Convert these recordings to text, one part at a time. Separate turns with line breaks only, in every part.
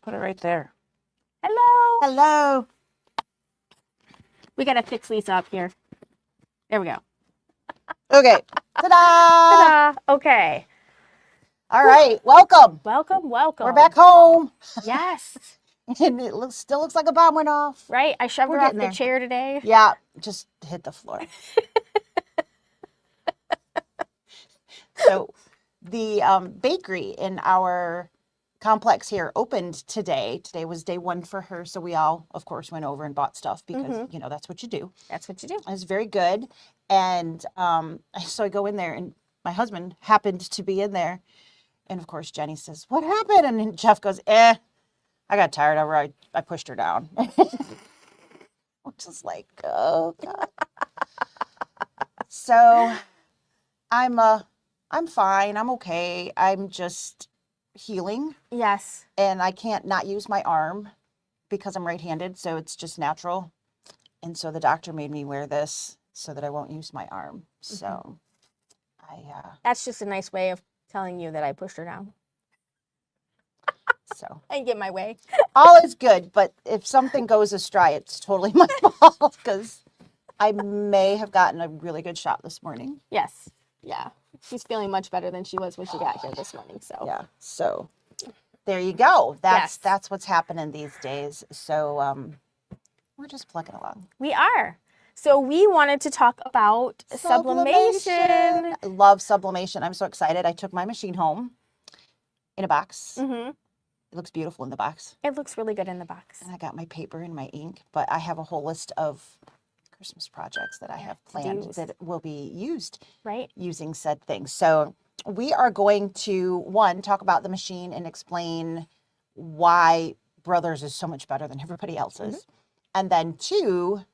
Put it right there.
Hello.
Hello.
We got to fix Lisa up here. There we go.
Okay. Ta-da!
Ta-da. Okay.
All right. Welcome.
Welcome, welcome.
We're back home.
Yes.
And it still looks like a bomb went off.
Right? I shoved her off the chair today.
Yeah. Just hit the floor. So the bakery in our complex here opened today. Today was day one for her. So we all, of course, went over and bought stuff because, you know, that's what you do.
That's what you do.
It was very good. And so I go in there and my husband happened to be in there. And of course, Jenny says, "What happened?" And then Jeff goes, I got tired of her. I pushed her down. I'm just like, oh, God. So I'm fine. I'm okay. I'm just healing.
Yes.
And I can't not use my arm because I'm right-handed. So it's just natural. And so the doctor made me wear this so that I won't use my arm. So
That's just a nice way of telling you that I pushed her down.
So
I get my way.
all is good. But if something goes astray, it's totally my fault because I may have gotten a really good shot this morning.
Yes. Yeah. She's feeling much better than she was when she got here this morning. So
yeah. So there you go. That's
Yes.
what's happening these days. So we're just plugging along.
We are. So we wanted to talk about sublimation.
I love sublimation. I'm so excited. I took my machine home in a box.
Mm-hmm.
It looks beautiful in the box.
It looks really good in the box.
And I got my paper and my ink, but I have a whole list of Christmas projects that I have planned that will be used using said things. So we are going to, one, talk about the machine and explain why Brothers is so much better than everybody else's. Mm-hmm. And then two,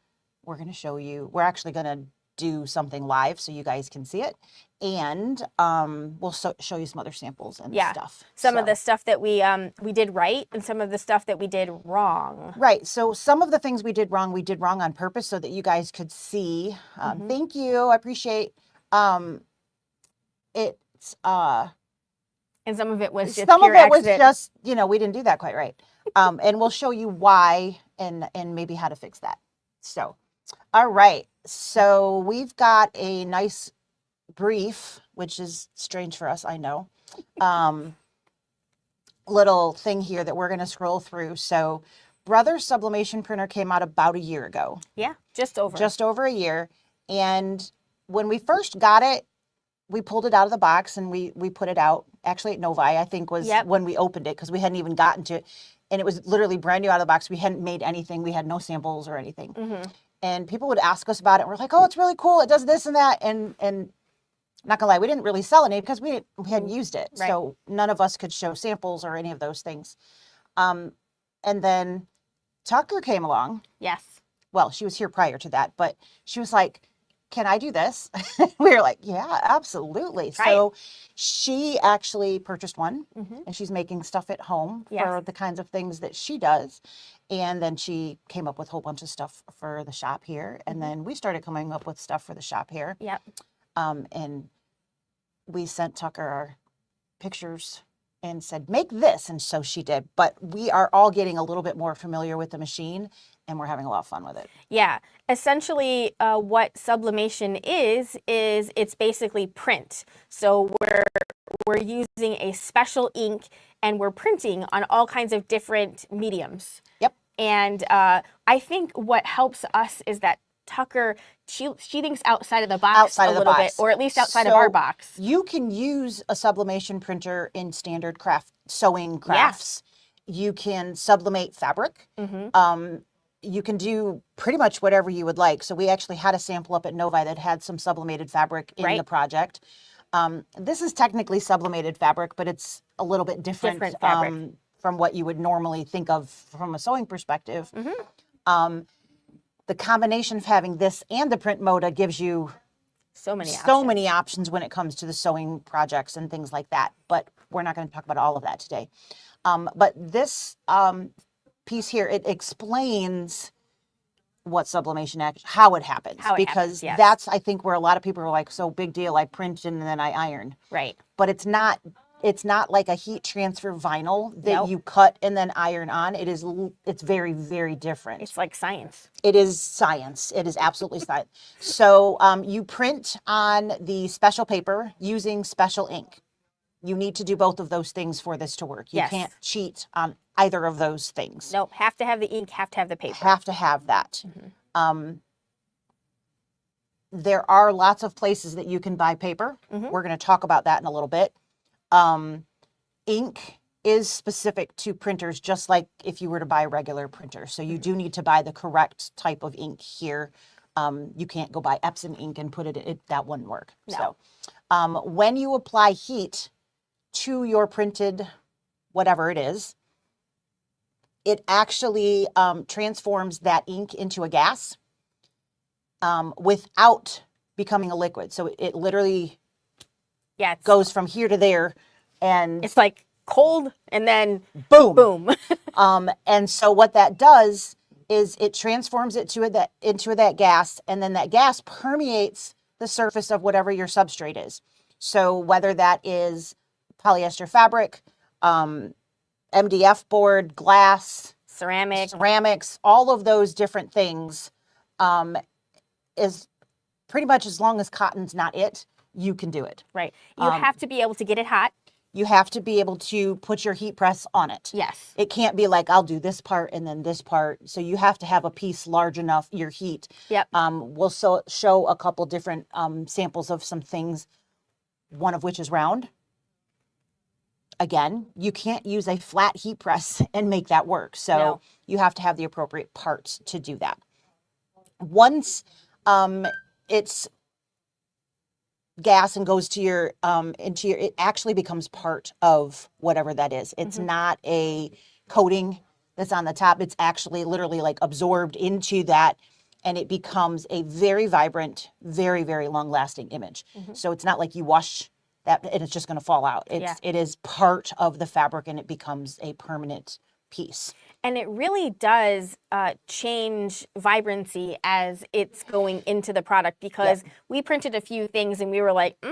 we're going to show you, we're actually going to do something live so you guys can see it. And we'll show you some other samples and stuff.
Some of the stuff that we did right and some of the stuff that we did wrong. Right.
So some of the things we did wrong on purpose so that you guys could see. Thank you. I appreciate it's
and some of it was just
just, you know, we didn't do that quite right. And we'll show you why and maybe how to fix that. So, all right. So we've got a nice brief, which is strange for us, I know, little thing here that we're going to scroll through. So Brother Sublimation Printer came out about a year ago.
Yeah, just over
a year. And when we first got it, we pulled it out of the box and we put it out. Actually at Novi, I think was when we opened it because we hadn't even gotten to it. And it was literally brand new out of the box. We hadn't made anything. We had no samples or anything. Mm-hmm. And people would ask us about it. We're like, oh, it's really cool. It does this and that. And not gonna lie, we didn't really sell any because we hadn't used it. Right. So none of us could show samples or any of those things. And then Tucker came along.
Yes.
Well, she was here prior to that, but she was like, can I do this? We were like, yeah, absolutely. Right. So she actually purchased one and she's making stuff at home for the kinds of things that she does. And then she came up with a whole bunch of stuff for the shop here. And then we started coming up with stuff for the shop here.
Yep.
And we sent Tucker our pictures and said, make this. And so she did. But we are all getting a little bit more familiar with the machine and we're having a lot of fun with it.
Yeah. Essentially, what sublimation is it's basically print. So we're using a special ink and we're printing on all kinds of different mediums.
Yep.
And I think what helps us is that Tucker, she thinks outside of the box a little bit, or at least outside of our box.
You can use a sublimation printer in standard sewing crafts. Yes. You can sublimate fabric. Mm-hmm. You can do pretty much whatever you would like. So we actually had a sample up at Novi that had some sublimated fabric in the project. This is technically sublimated fabric, but it's a little bit different from what you would normally think of from a sewing perspective. Mm-hmm. The combination of having this and the print moda gives you so many options when it comes to the sewing projects and things like that. But we're not going to talk about all of that today. But this piece here, it explains what sublimation how it happens. That's, I think, where a lot of people are like, so big deal, I print and then I iron.
Right.
But it's not it's not like a heat transfer vinyl that
Nope.
you cut and then iron on. It's very, very different.
It's like science.
It is science. It is absolutely science. So you print on the special paper using special ink. You need to do both of those things for this to work. You
Yes.
can't cheat on either of those things.
Nope. Have to have the ink, have to have the paper.
Have to have that. There are lots of places that you can buy paper. We're going to talk about that in a little bit. Ink is specific to printers, just like if you were to buy a regular printer. So you do need to buy the correct type of ink here. You can't go buy Epsom ink and put it in. That wouldn't work.
No.
So when you apply heat to your printed whatever it is, it actually transforms that ink into a gas without becoming a liquid. So it literally goes from here to there, and
it's like cold and then
boom.
boom.
And so what that does is it transforms it into that gas, and then that gas permeates the surface of whatever your substrate is. So whether that is polyester fabric, MDF board, glass, ceramics, all of those different things, is pretty much, as long as cotton's not it, you can do it.
Right. You have to be able to get it hot.
You have to be able to put your heat press on it.
Yes.
It can't be like, I'll do this part and then this part. So you have to have a piece large enough, your heat.
Yep.
We'll show a couple different samples of some things, one of which is round. Again, you can't use a flat heat press and make that work. So you have to have the appropriate parts to do that. Once it's gas and goes to your it actually becomes part of whatever that is. It's not a coating that's on the top. It's actually literally like absorbed into that, and it becomes a very vibrant, very, very long lasting image. So it's not like you wash that and it's just going to fall out. It is part of the fabric, and it becomes a permanent piece.
And it really does change vibrancy as it's going into the product, because we printed a few things and we were like, I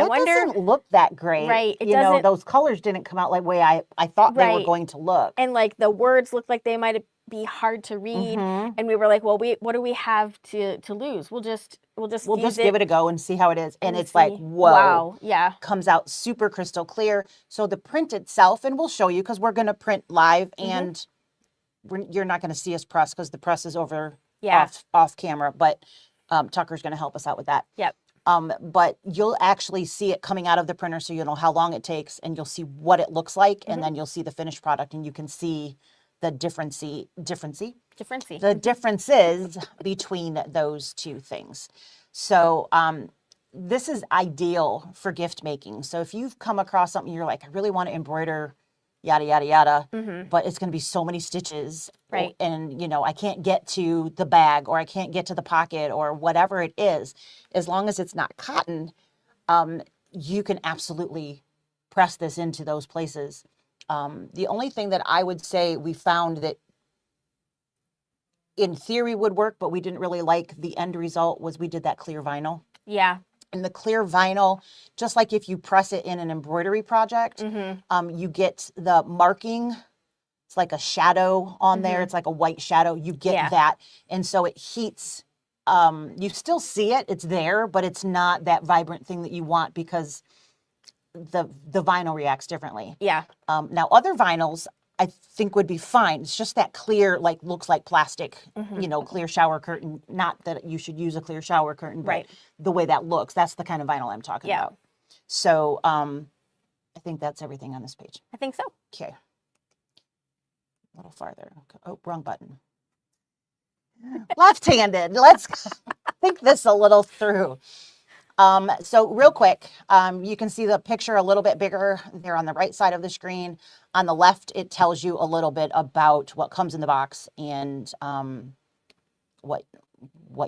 wonder.
That doesn't look that great.
Right.
You know, those colors didn't come out like the way I thought they were going to look.
And like the words looked like they might be hard to read. And we were like, well, what do we have to lose? We'll just
give it a go and see how it is. And it's like, whoa.
Wow. Yeah.
Comes out super crystal clear. So the print itself, and we'll show you because we're going to print live, and you're not going to see us press because the press is over off camera, but Tucker's going to help us out with that.
Yep.
But you'll actually see it coming out of the printer, so you'll know how long it takes, and you'll see what it looks like, and then you'll see the finished product, and you can see the differences between those two things. So this is ideal for gift making. So if you've come across something you're like, I really want to embroider yada, yada, yada, but it's going to be so many stitches,
right?
And, you know, I can't get to the bag, or I can't get to the pocket, or whatever it is, as long as it's not cotton, you can absolutely press this into those places. The only thing that I would say we found that in theory would work, but we didn't really like the end result, was we did that clear vinyl.
Yeah.
And the clear vinyl, just like if you press it in an embroidery project, you get the marking. It's like a shadow on there. It's like a white shadow. You get that. And so it heats. You still see it. It's there, but it's not that vibrant thing that you want, because the vinyl reacts differently.
Yeah.
Now, other vinyls, I think, would be fine. It's just that clear, like, looks like plastic, you know, clear shower curtain. Not that you should use a clear shower curtain, but the way that looks, that's the kind of vinyl I'm talking about. So I think that's everything on this page.
I think so.
Okay. A little farther. Oh, wrong button. Left-handed. Let's think this a little through. So real quick, you can see the picture a little bit bigger there on the right side of the screen. On the left, it tells you a little bit about what comes in the box and what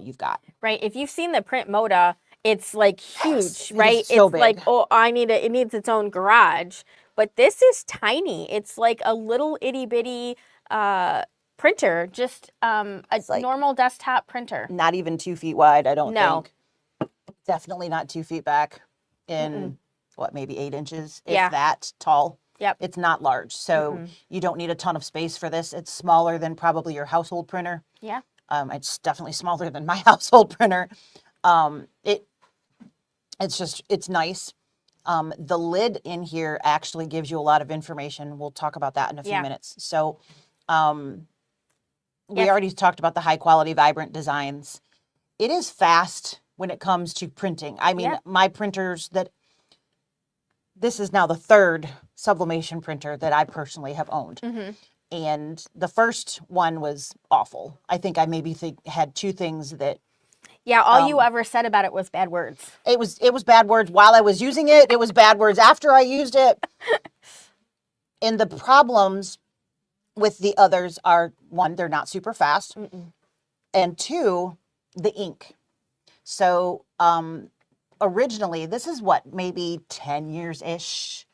you've got.
Right. If you've seen the print Moda, it's like huge, right?
It's so big.
Like, oh, it needs its own garage. But this is tiny. It's like a little itty bitty printer, just a normal desktop printer.
Not even 2 feet wide, I don't think. Definitely not 2 feet back. And what, maybe 8 inches, if
Yeah.
that tall.
Yep.
It's not large. So you don't need a ton of space for this. It's smaller than probably your household printer.
Yeah.
It's definitely smaller than my household printer. It's nice. The lid in here actually gives you a lot of information. We'll talk about that in a few minutes. So we already talked about the high quality, vibrant designs. It is fast when it comes to printing. I mean, my printers this is now the 3rd sublimation printer that I personally have owned. And the first one was awful. I think I maybe had 2 things that.
Yeah, all you ever said about it was bad words.
It was bad words while I was using it. It was bad words after I used it. And the problems with the others are, 1, they're not super fast. And 2, the ink. So originally, this is what, maybe 10 years-ish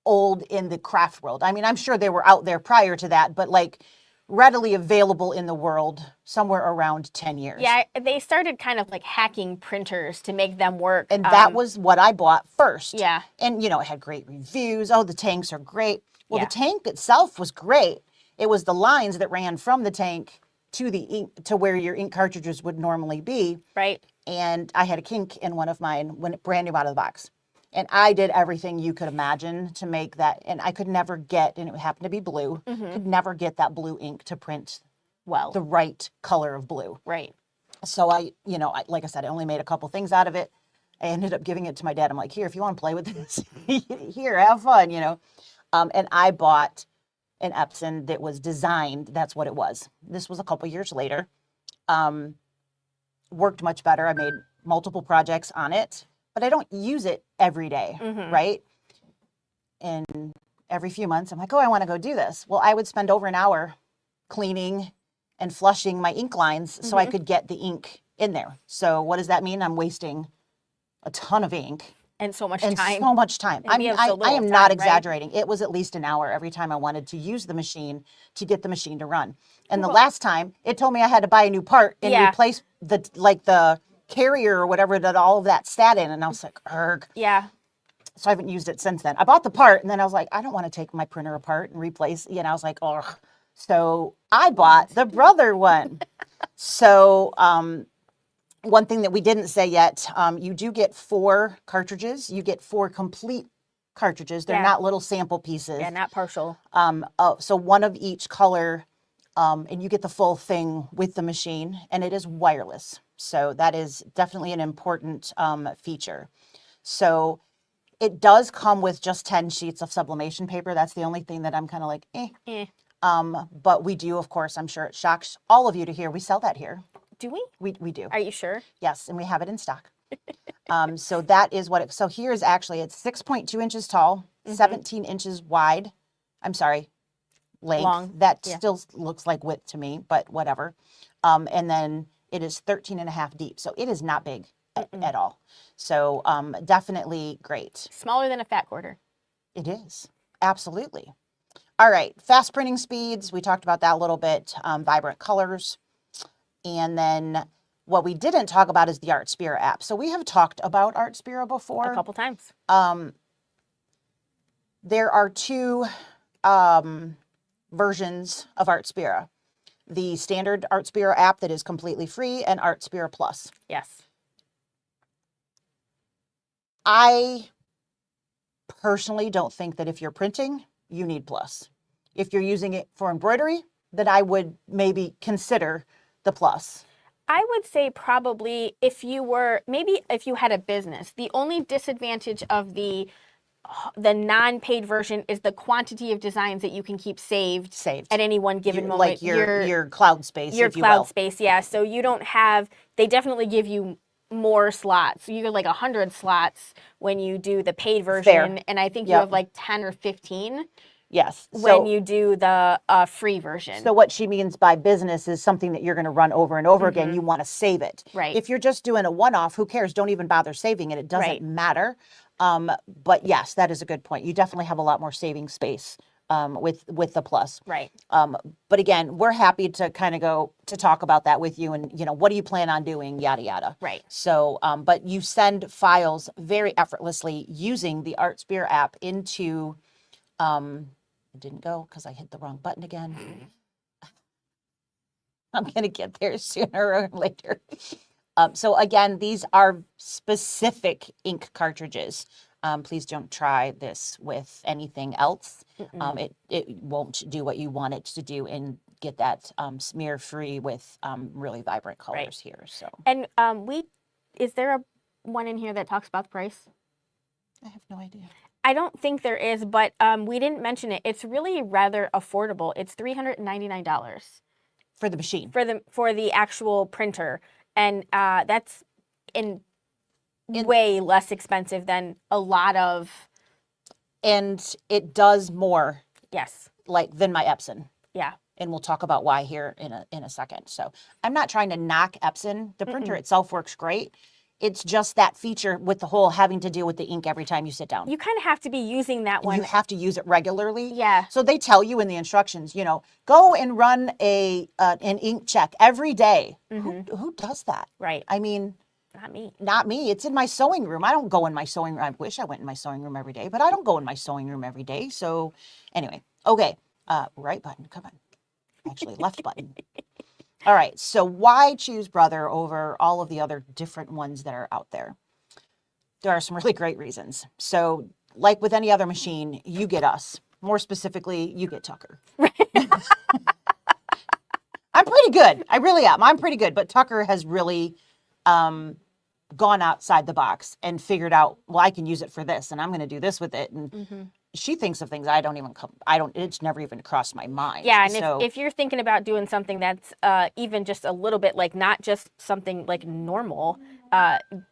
old in the craft world. I mean, I'm sure they were out there prior to that, but like readily available in the world somewhere around 10 years.
Yeah, they started kind of like hacking printers to make them work.
And that was what I bought first.
Yeah.
And, it had great reviews. Oh, the tanks are great. Well, the tank itself was great. It was the lines that ran from the tank to the ink, to where your ink cartridges would normally be.
Right.
And I had a kink in one of mine when it brand new out of the box. And I did everything you could imagine to make that. And I could never get, and it happened to be blue, could never get that blue ink to print the right color of blue.
Right.
So like I said, I only made a couple things out of it. I ended up giving it to my dad. I'm like, here, if you want to play with this, here, have fun, And I bought an Epson that was designed, that's what it was. This was a couple years later. Worked much better. I made multiple projects on it, but I don't use it every day, right? And every few months, I'm like, oh, I want to go do this. Well, I would spend over an hour cleaning and flushing my ink lines so I could get the ink in there. So what does that mean? I'm wasting a ton of ink.
And so much
And
time.
so much time.
And
I
we
mean,
have so
I
little
am not
time, right?
exaggerating. It was at least an hour every time I wanted to use the machine to get the machine to run. And the last time, it told me I had to buy a new part and replace the carrier or whatever that all of that sat in. And I was like, erg.
Yeah.
So I haven't used it since then. I bought the part and then I was like, I don't want to take my printer apart and replace. I was like, oh. So I bought the Brother one. So one thing that we didn't say yet, you do get 4 cartridges. You get 4 complete cartridges. They're not little sample pieces.
Yeah, not partial.
So one of each color, and you get the full thing with the machine, and it is wireless. So that is definitely an important feature. So it does come with just 10 sheets of sublimation paper. That's the only thing that I'm kind of like, eh. But we do, of course, I'm sure it shocks all of you to hear, we sell that here.
Do we?
We do.
Are you sure?
Yes, and we have it in stock. So that is what so here is actually, it's 6.2 inches tall, 17 inches wide. I'm sorry, length.
Long.
That still looks like width to me, but whatever. And then it is 13 and a half deep. So it is not big at all. So definitely great.
Smaller than a fat quarter.
It is. Absolutely. All right. Fast printing speeds. We talked about that a little bit. Vibrant colors. And then what we didn't talk about is the ArtSpira app. So we have talked about ArtSpira before.
A couple times.
There are 2 versions of ArtSpira. The standard ArtSpira app that is completely free and ArtSpira Plus.
Yes.
I personally don't think that if you're printing, you need Plus. If you're using it for embroidery, then I would maybe consider the Plus.
I would say probably if you had a business, the only disadvantage of the non-paid version is the quantity of designs that you can keep saved at any one given moment.
Like your cloud space,
your
if you
cloud
will.
space, yeah. So you don't have. They definitely give you more slots. So you get like 100 slots when you do the paid version, and I think you have like 10 or 15.
Yes.
When you do the free version.
So what she means by business is something that you're going to run over and over again. You want to save it.
Right.
If you're just doing a one-off, who cares? Don't even bother saving it. It doesn't matter. But yes, that is a good point. You definitely have a lot more saving space with the Plus.
Right.
But again, we're happy to kind of go to talk about that with you and, what do you plan on doing, yada, yada.
Right.
So, but you send files very effortlessly using the ArtSpear app into, it didn't go because I hit the wrong button again. I'm going to get there sooner or later. So again, these are specific ink cartridges. Please don't try this with anything else. It won't do what you want it to do and get that smear free with really vibrant colors here. So,
and is there one in here that talks about the price?
I have no idea.
I don't think there is, but we didn't mention it. It's really rather affordable. It's $399
for the machine,
for the actual printer, and that's way less expensive than a lot of.
And it does more.
Yes.
Like than my Epson.
Yeah.
And we'll talk about why here in a second. So I'm not trying to knock Epson. The printer itself works great. It's just that feature with the whole having to deal with the ink every time you sit down.
You kind of have to be using that one.
You have to use it regularly.
Yeah.
So they tell you in the instructions, go and run an ink check every day. Who does that?
Right.
I mean, Not me. It's in my sewing room. I don't go in my sewing room. I wish I went in my sewing room every day, but I don't go in my sewing room every day. So anyway, okay. Right button. Come on. Actually, left button. All right. So why choose Brother over all of the other different ones that are out there? There are some really great reasons. So like with any other machine, you get us. More specifically, you get Tucker. I'm pretty good. I really am. I'm pretty good. But Tucker has really gone outside the box and figured out, well, I can use it for this and I'm going to do this with it. And she thinks of things it's never even crossed my mind.
Yeah. And if you're thinking about doing something that's even just a little bit like not just something like normal,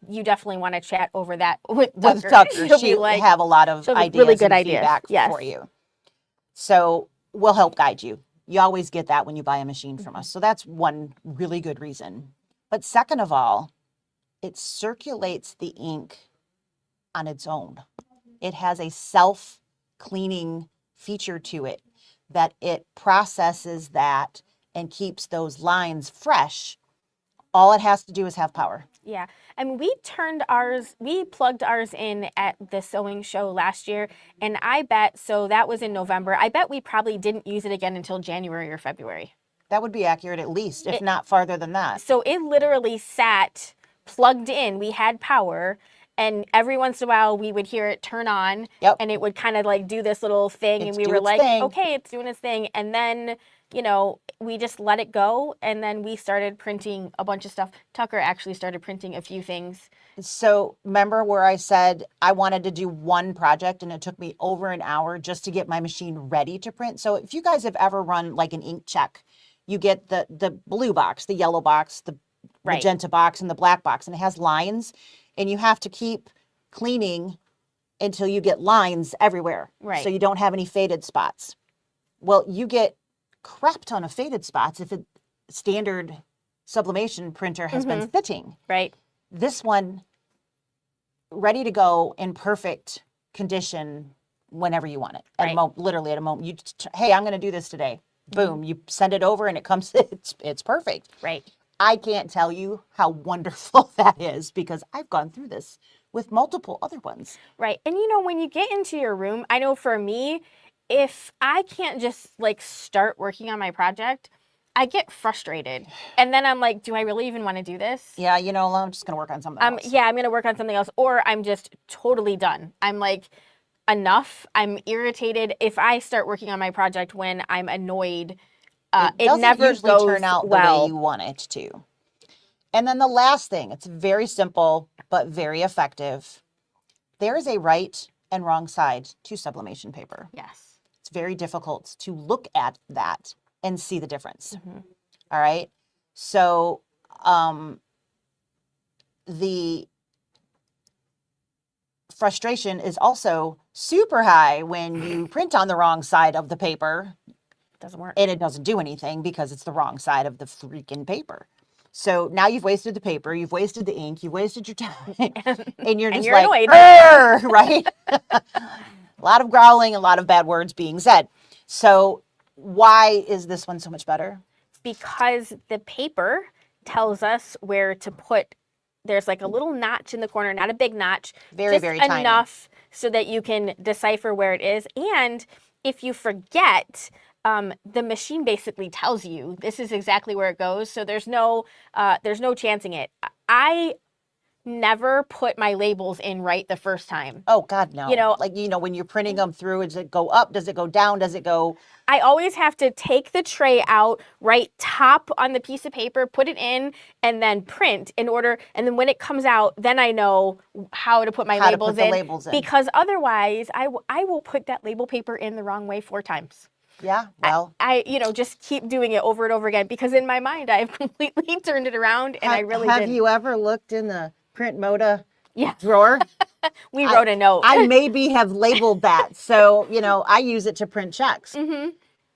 you definitely want to chat over that with Tucker.
She'll have a lot of ideas,
really good
and
ideas.
Feedback for you. So we'll help guide you. You always get that when you buy a machine from us. So that's one really good reason. But second of all, it circulates the ink on its own. It has a self-cleaning feature to it that it processes that and keeps those lines fresh. All it has to do is have power.
Yeah. And we plugged ours in at the sewing show last year. And I bet, so that was in November, I bet we probably didn't use it again until January or February.
That would be accurate at least, if not farther than that.
So it literally sat plugged in. We had power. And every once in a while, we would hear it turn on.
Yep.
And it would kind of like do this little thing. And we were like, okay, it's doing its thing. And then, we just let it go. And then we started printing a bunch of stuff. Tucker actually started printing a few things.
So remember where I said I wanted to do one project and it took me over an hour just to get my machine ready to print? So if you guys have ever run like an ink check, you get the blue box, the yellow box, the magenta box, and the black box. And it has lines. And you have to keep cleaning until you get lines everywhere.
Right.
So you don't have any faded spots. Well, you get crap ton of faded spots if a standard sublimation printer has been sitting.
Right.
This one, ready to go in perfect condition whenever you want it. Literally at a moment. Hey, I'm going to do this today. Boom. You send it over and it comes, it's perfect.
Right.
I can't tell you how wonderful that is because I've gone through this with multiple other ones.
Right. And when you get into your room, I know for me, if I can't just like start working on my project, I get frustrated. And then I'm like, do I really even want to do this?
Yeah, I'm just going to work on something else.
Yeah, I'm going to work on something else. Or I'm just totally done. I'm like, enough. I'm irritated. If I start working on my project when I'm annoyed, it never
usually
goes
turn out
well.
The way you want it to. And then the last thing, it's very simple, but very effective. There is a right and wrong side to sublimation paper.
Yes.
It's very difficult to look at that and see the difference. All right. So the frustration is also super high when you print on the wrong side of the paper.
Doesn't work.
And it doesn't do anything because it's the wrong side of the freaking paper. So now you've wasted the paper, you've wasted the ink, you've wasted your time, and you're like,
annoyed.
Right? A lot of growling, a lot of bad words being said. So why is this one so much better?
Because the paper tells us where to put. There's like a little notch in the corner, not a big notch,
Very,
just
very tiny.
enough so that you can decipher where it is. And if you forget, the machine basically tells you this is exactly where it goes. So there's no chancing it. I never put my labels in right the first time.
Oh God, no.
You know,
like, when you're printing them through, does it go up? Does it go down? Does it go?
I always have to take the tray out, write top on the piece of paper, put it in, and then print in order. And then when it comes out, then I know how to put my labels in.
Labels in.
Because otherwise, I will put that label paper in the wrong way 4 times.
Yeah, well.
I just keep doing it over and over again because in my mind, I've completely turned it around and I really didn't.
Have you ever looked in the print moda
Yeah.
drawer?
We wrote a note.
I maybe have labeled that. So, I use it to print checks.
Mm-hmm.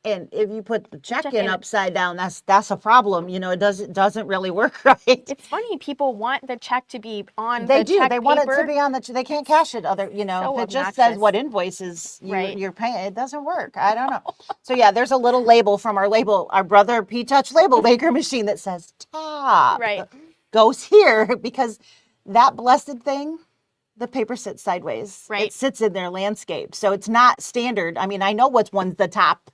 And if you put the check in upside down, that's a problem. It doesn't really work right.
It's funny. People want the check to be on
They
the
do.
check
They want it
paper.
to be on they can't cash it
So
if it just
obnoxious.
says what invoices
Right.
you're paying, it doesn't work. I don't know. So yeah, there's a little label from our Brother P-Touch label maker machine that says top.
Right.
Goes here because that blessed thing, the paper sits sideways.
Right.
It sits in their landscape. So it's not standard. I mean, I know one's the top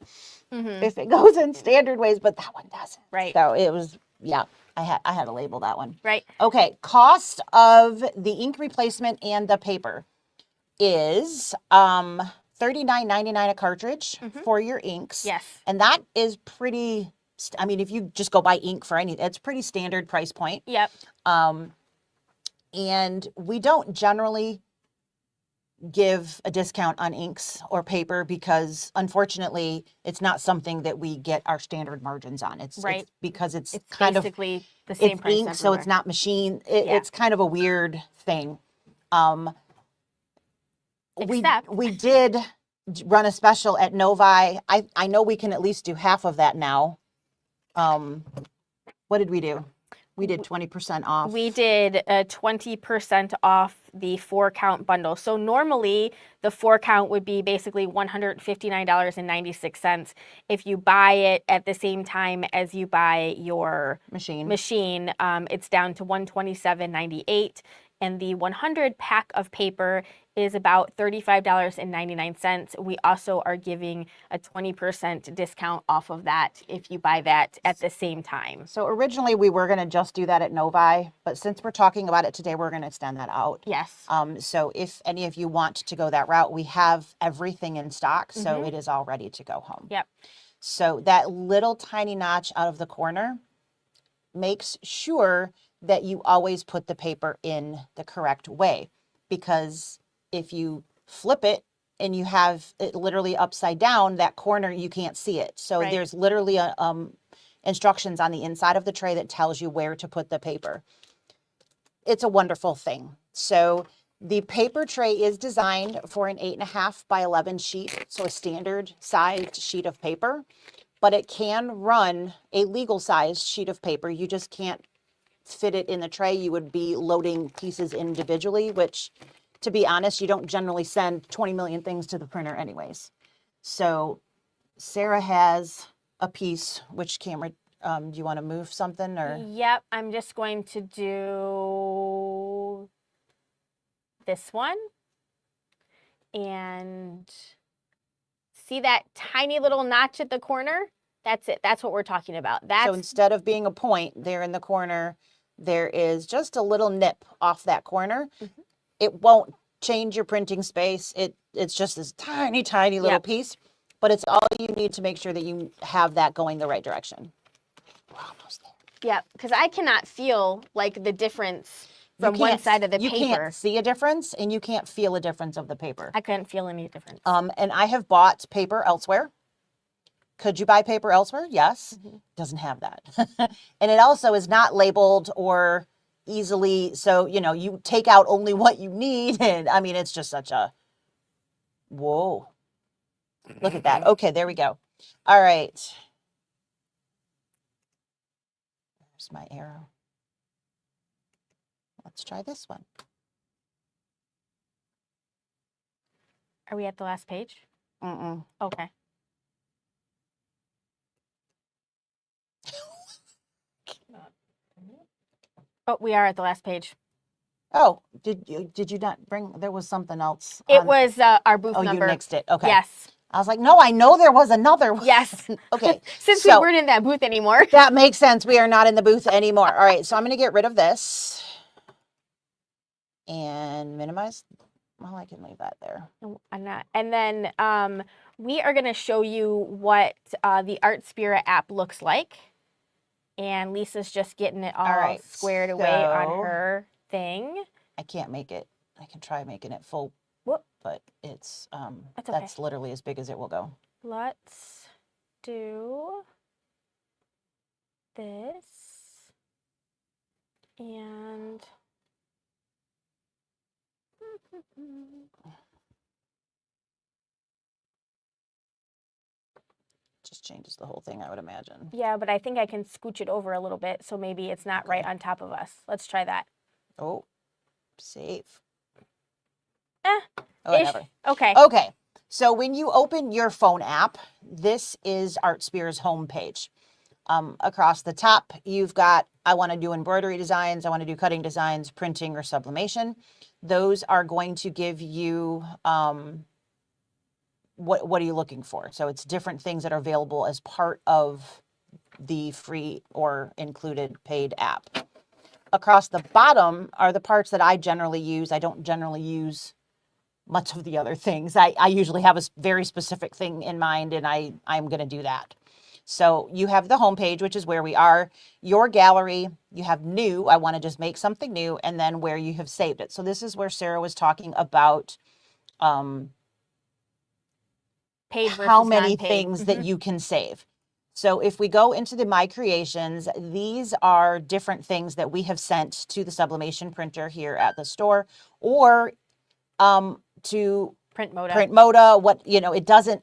if it goes in standard ways, but that one doesn't.
Right.
So it was, yeah, I had to label that one.
Right.
Okay, cost of the ink replacement and the paper is $39.99 a cartridge for your inks.
Yes.
And that is pretty, if you just go buy ink for anything, it's pretty standard price point.
Yep.
And we don't generally give a discount on inks or paper because unfortunately it's not something that we get our standard margins on. It's because it's kind of
basically the same price
ink, so it's not machine. It's kind of a weird thing. We did run a special at Novi. I know we can at least do half of that now. What did we do? We did 20% off.
We did 20% off the 4-count bundle. So normally the 4-count would be basically $159.96. If you buy it at the same time as you buy your machine, it's down to $127.98. And the 100 pack of paper is about $35.99. We also are giving a 20% discount off of that if you buy that at the same time.
So originally we were going to just do that at Novi, but since we're talking about it today, we're going to extend that out.
Yes.
So if any of you want to go that route, we have everything in stock, so it is all ready to go home.
Yep.
So that little tiny notch out of the corner makes sure that you always put the paper in the correct way, because if you flip it and you have it literally upside down, that corner, you can't see it. So there's literally instructions on the inside of the tray that tells you where to put the paper. It's a wonderful thing. So the paper tray is designed for an 8.5 by 11 sheet, so a standard sized sheet of paper, but it can run a legal sized sheet of paper. You just can't fit it in the tray. You would be loading pieces individually, which, to be honest, you don't generally send 20 million things to the printer anyways. So Sarah has a piece. Which camera, do you want to move something or?
Yep, I'm just going to do this one. And see that tiny little notch at the corner? That's it. That's what we're talking about.
So instead of being a point there in the corner, there is just a little nip off that corner. It won't change your printing space. It's just this tiny, tiny little piece, but it's all you need to make sure that you have that going the right direction. We're almost there.
Yeah, because I cannot feel like the difference from one side of the paper.
You can't see a difference and you can't feel a difference of the paper.
I couldn't feel any difference.
And I have bought paper elsewhere. Could you buy paper elsewhere? Yes. Doesn't have that. And it also is not labeled or easily, so, you take out only what you need. And I mean, it's just such a, whoa. Look at that. Okay, there we go. All right. There's my arrow. Let's try this one.
Are we at the last page?
Mm-mm.
Okay. Oh, we are at the last page.
Oh, did you not bring, there was something else.
It was our booth
Oh,
number.
you nixed it. Okay.
Yes.
I was like, no, I know there was another one.
Yes.
Okay.
Since we weren't in that booth anymore.
That makes sense. We are not in the booth anymore. All right. So I'm going to get rid of this and minimize. Well, I can leave that there.
And then we are going to show you what the Art Spirit app looks like. And Lisa's just getting it all squared away on her thing.
I can't make it. I can try making it full,
Whoop.
but it's
That's okay.
that's literally as big as it will go.
Let's do this. And
Just changes the whole thing, I would imagine.
yeah, but I think I can scooch it over a little bit, so maybe it's not right on top of us. Let's try that.
Oh, save.
Oh,
whatever.
Okay.
Okay. So when you open your phone app, this is ArtSpear's homepage. Across the top, you've got, I want to do embroidery designs, I want to do cutting designs, printing, or sublimation. Those are going to give you, what are you looking for? So it's different things that are available as part of the free or included paid app. Across the bottom are the parts that I generally use. I don't generally use much of the other things. I usually have a very specific thing in mind, and I'm going to do that. So you have the home page, which is where we are, your gallery, you have new, I want to just make something new, and then where you have saved it. So this is where Sarah was talking about
Paid versus
how many
non-paid.
things that you can save. So if we go into the My Creations, these are different things that we have sent to the Sublimation Printer here at the store, or to
Print
Moda. What, it doesn't,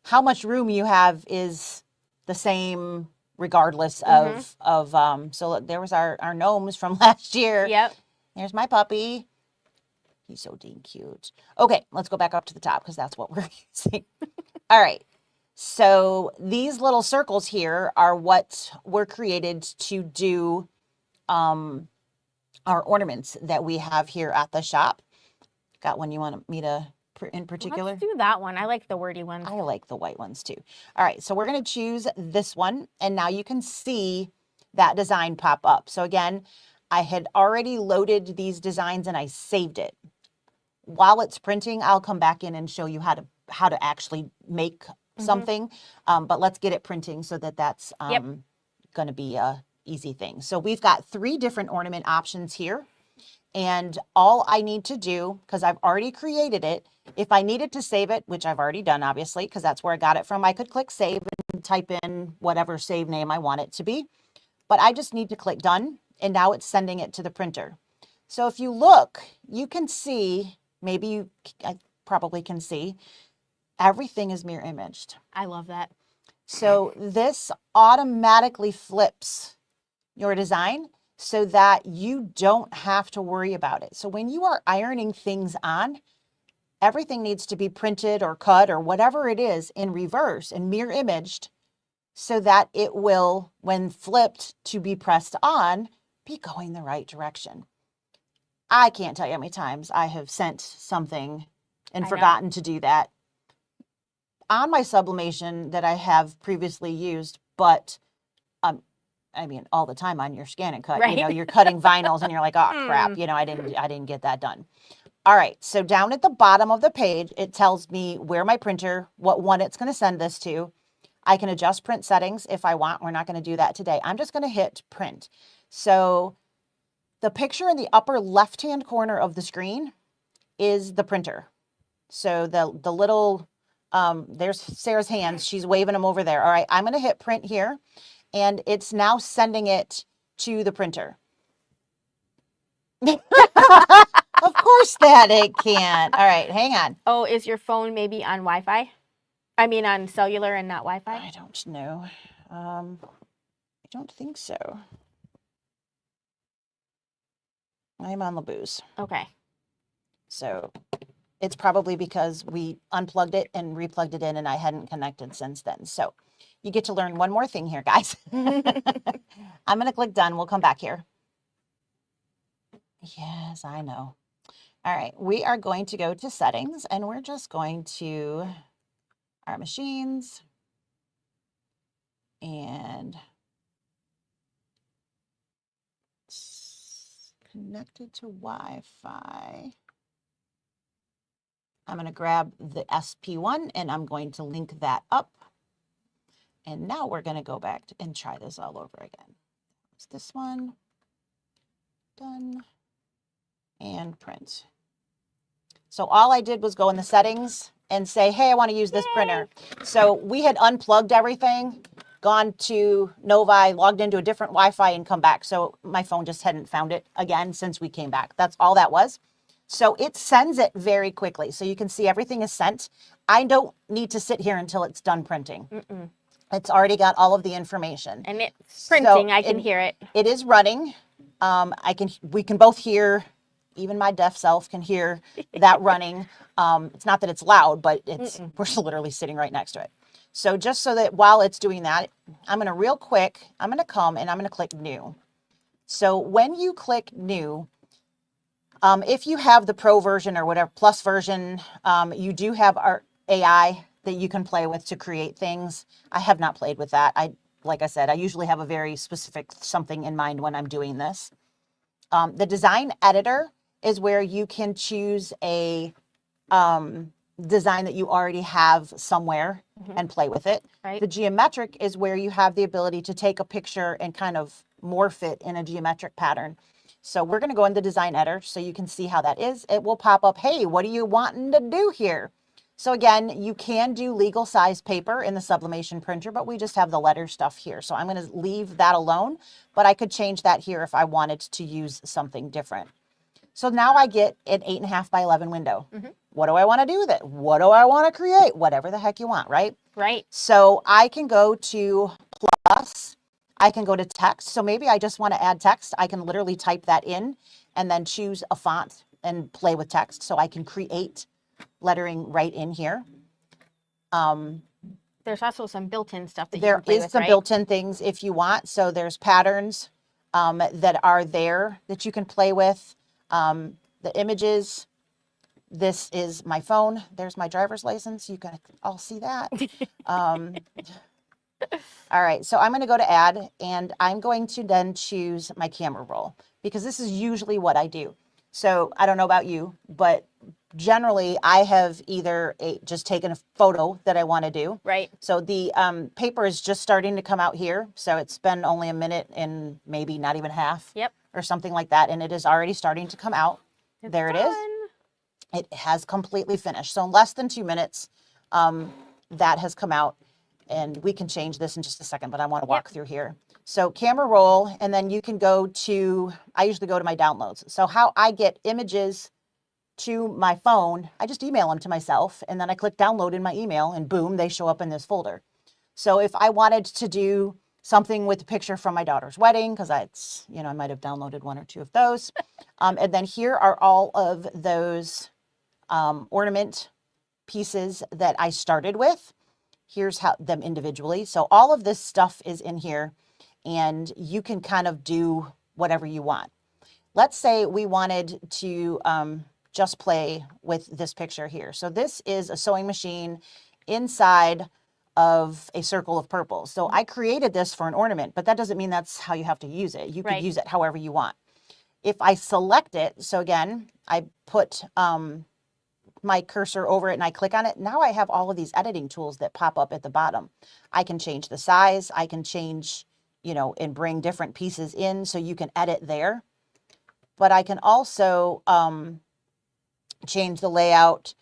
how much room you have is the same regardless of so look, there was our gnomes from last year.
Yep.
There's my puppy. He's so dang cute. Okay, let's go back up to the top because that's what we're using. All right. So these little circles here are what were created to do our ornaments that we have here at the shop. Got one you want me to in particular?
Let's do that one. I like the wordy ones.
I like the white ones too. All right, so we're going to choose this one, and now you can see that design pop up. So again, I had already loaded these designs and I saved it. While it's printing, I'll come back in and show you how to actually make something, but let's get it printing so that that's going to be a easy thing. So we've got 3 different ornament options here. And all I need to do, because I've already created it, if I needed to save it, which I've already done, obviously, because that's where I got it from, I could click save and type in whatever save name I want it to be. But I just need to click done, and now it's sending it to the printer. So if you look, you can see, I probably can see, everything is mirror imaged.
I love that.
So this automatically flips your design so that you don't have to worry about it. So when you are ironing things on, everything needs to be printed or cut or whatever it is in reverse and mirror imaged so that it will, when flipped to be pressed on, be going the right direction. I can't tell you how many times I have sent something and forgotten to do that on my sublimation that I have previously used, but I mean, all the time on your scan and cut,
right.
You're cutting vinyls and you're like, oh crap, I didn't get that done. All right. So down at the bottom of the page, it tells me where my printer, what one it's going to send this to. I can adjust print settings if I want. We're not going to do that today. I'm just going to hit print. So the picture in the upper left-hand corner of the screen is the printer. So the little, there's Sarah's hands. She's waving them over there. All right. I'm going to hit print here. And it's now sending it to the printer. Of course that it can. All right, hang on.
Oh, is your phone maybe on Wi-Fi? I mean on cellular and not Wi-Fi?
I don't know. I don't think so. I'm on Leabu's.
Okay.
So it's probably because we unplugged it and replugged it in and I hadn't connected since then. So you get to learn one more thing here, guys. I'm going to click done. We'll come back here. Yes, I know. All right, we are going to go to settings and we're just going to our machines and connected to Wi-Fi. I'm going to grab the SP1 and I'm going to link that up. And now we're going to go back and try this all over again. It's this one. Done. And print. So all I did was go in the settings and say, hey, I want to use this printer. So we had unplugged everything, gone to Novi, logged into a different Wi-Fi and come back. So my phone just hadn't found it again since we came back. That's all that was. So it sends it very quickly. So you can see everything is sent. I don't need to sit here until it's done printing. It's already got all of the information.
And it's printing, I can hear it.
It is running. We can both hear, even my deaf self can hear that running. It's not that it's loud, but we're literally sitting right next to it. So just so that while it's doing that, I'm going to come and I'm going to click new. So when you click new, if you have the pro version or whatever plus version, you do have our AI that you can play with to create things. I have not played with that. Like I said, I usually have a very specific something in mind when I'm doing this. The design editor is where you can choose a design that you already have somewhere and play with it.
Right.
The geometric is where you have the ability to take a picture and kind of morph it in a geometric pattern. So we're going to go in the design editor so you can see how that is. It will pop up, hey, what are you wanting to do here? So again, you can do legal size paper in the Sublimation printer, but we just have the letter stuff here. So I'm going to leave that alone, but I could change that here if I wanted to use something different. So now I get an 8.5 by 11 window. What do I want to do with it? What do I want to create? Whatever the heck you want, right?
Right.
So I can go to plus, I can go to text. So maybe I just want to add text. I can literally type that in and then choose a font and play with text. So I can create lettering right in here.
There's also some built-in stuff that you
There
can play
is
with,
some
right?
built-in things if you want. So there's patterns that are there that you can play with. The images. This is my phone. There's my driver's license. You can all see that. All right, so I'm going to go to add, and I'm going to then choose my camera roll because this is usually what I do. So I don't know about you, but generally I have either just taken a photo that I want to do.
Right.
So the paper is just starting to come out here. So it's been only a minute and maybe not even half.
Yep.
Or something like that. And it is already starting to come out. There it is. It has completely finished. So in less than 2 minutes, that has come out. And we can change this in just a second, but I want to walk through here. So camera roll, and then you can go to, I usually go to my downloads. So how I get images to my phone, I just email them to myself, and then I click download in my email, and boom, they show up in this folder. So if I wanted to do something with a picture from my daughter's wedding, because I might have downloaded 1 or 2 of those. And then here are all of those ornament pieces that I started with. Here's how them individually. So all of this stuff is in here, and you can kind of do whatever you want. Let's say we wanted to just play with this picture here. So this is a sewing machine inside of a circle of purple. So I created this for an ornament, but that doesn't mean that's how you have to use it. You could use it however you want. If I select it, so again, I put my cursor over it and I click on it. Now I have all of these editing tools that pop up at the bottom. I can change the size. I can change, and bring different pieces in so you can edit there. But I can also change the layout,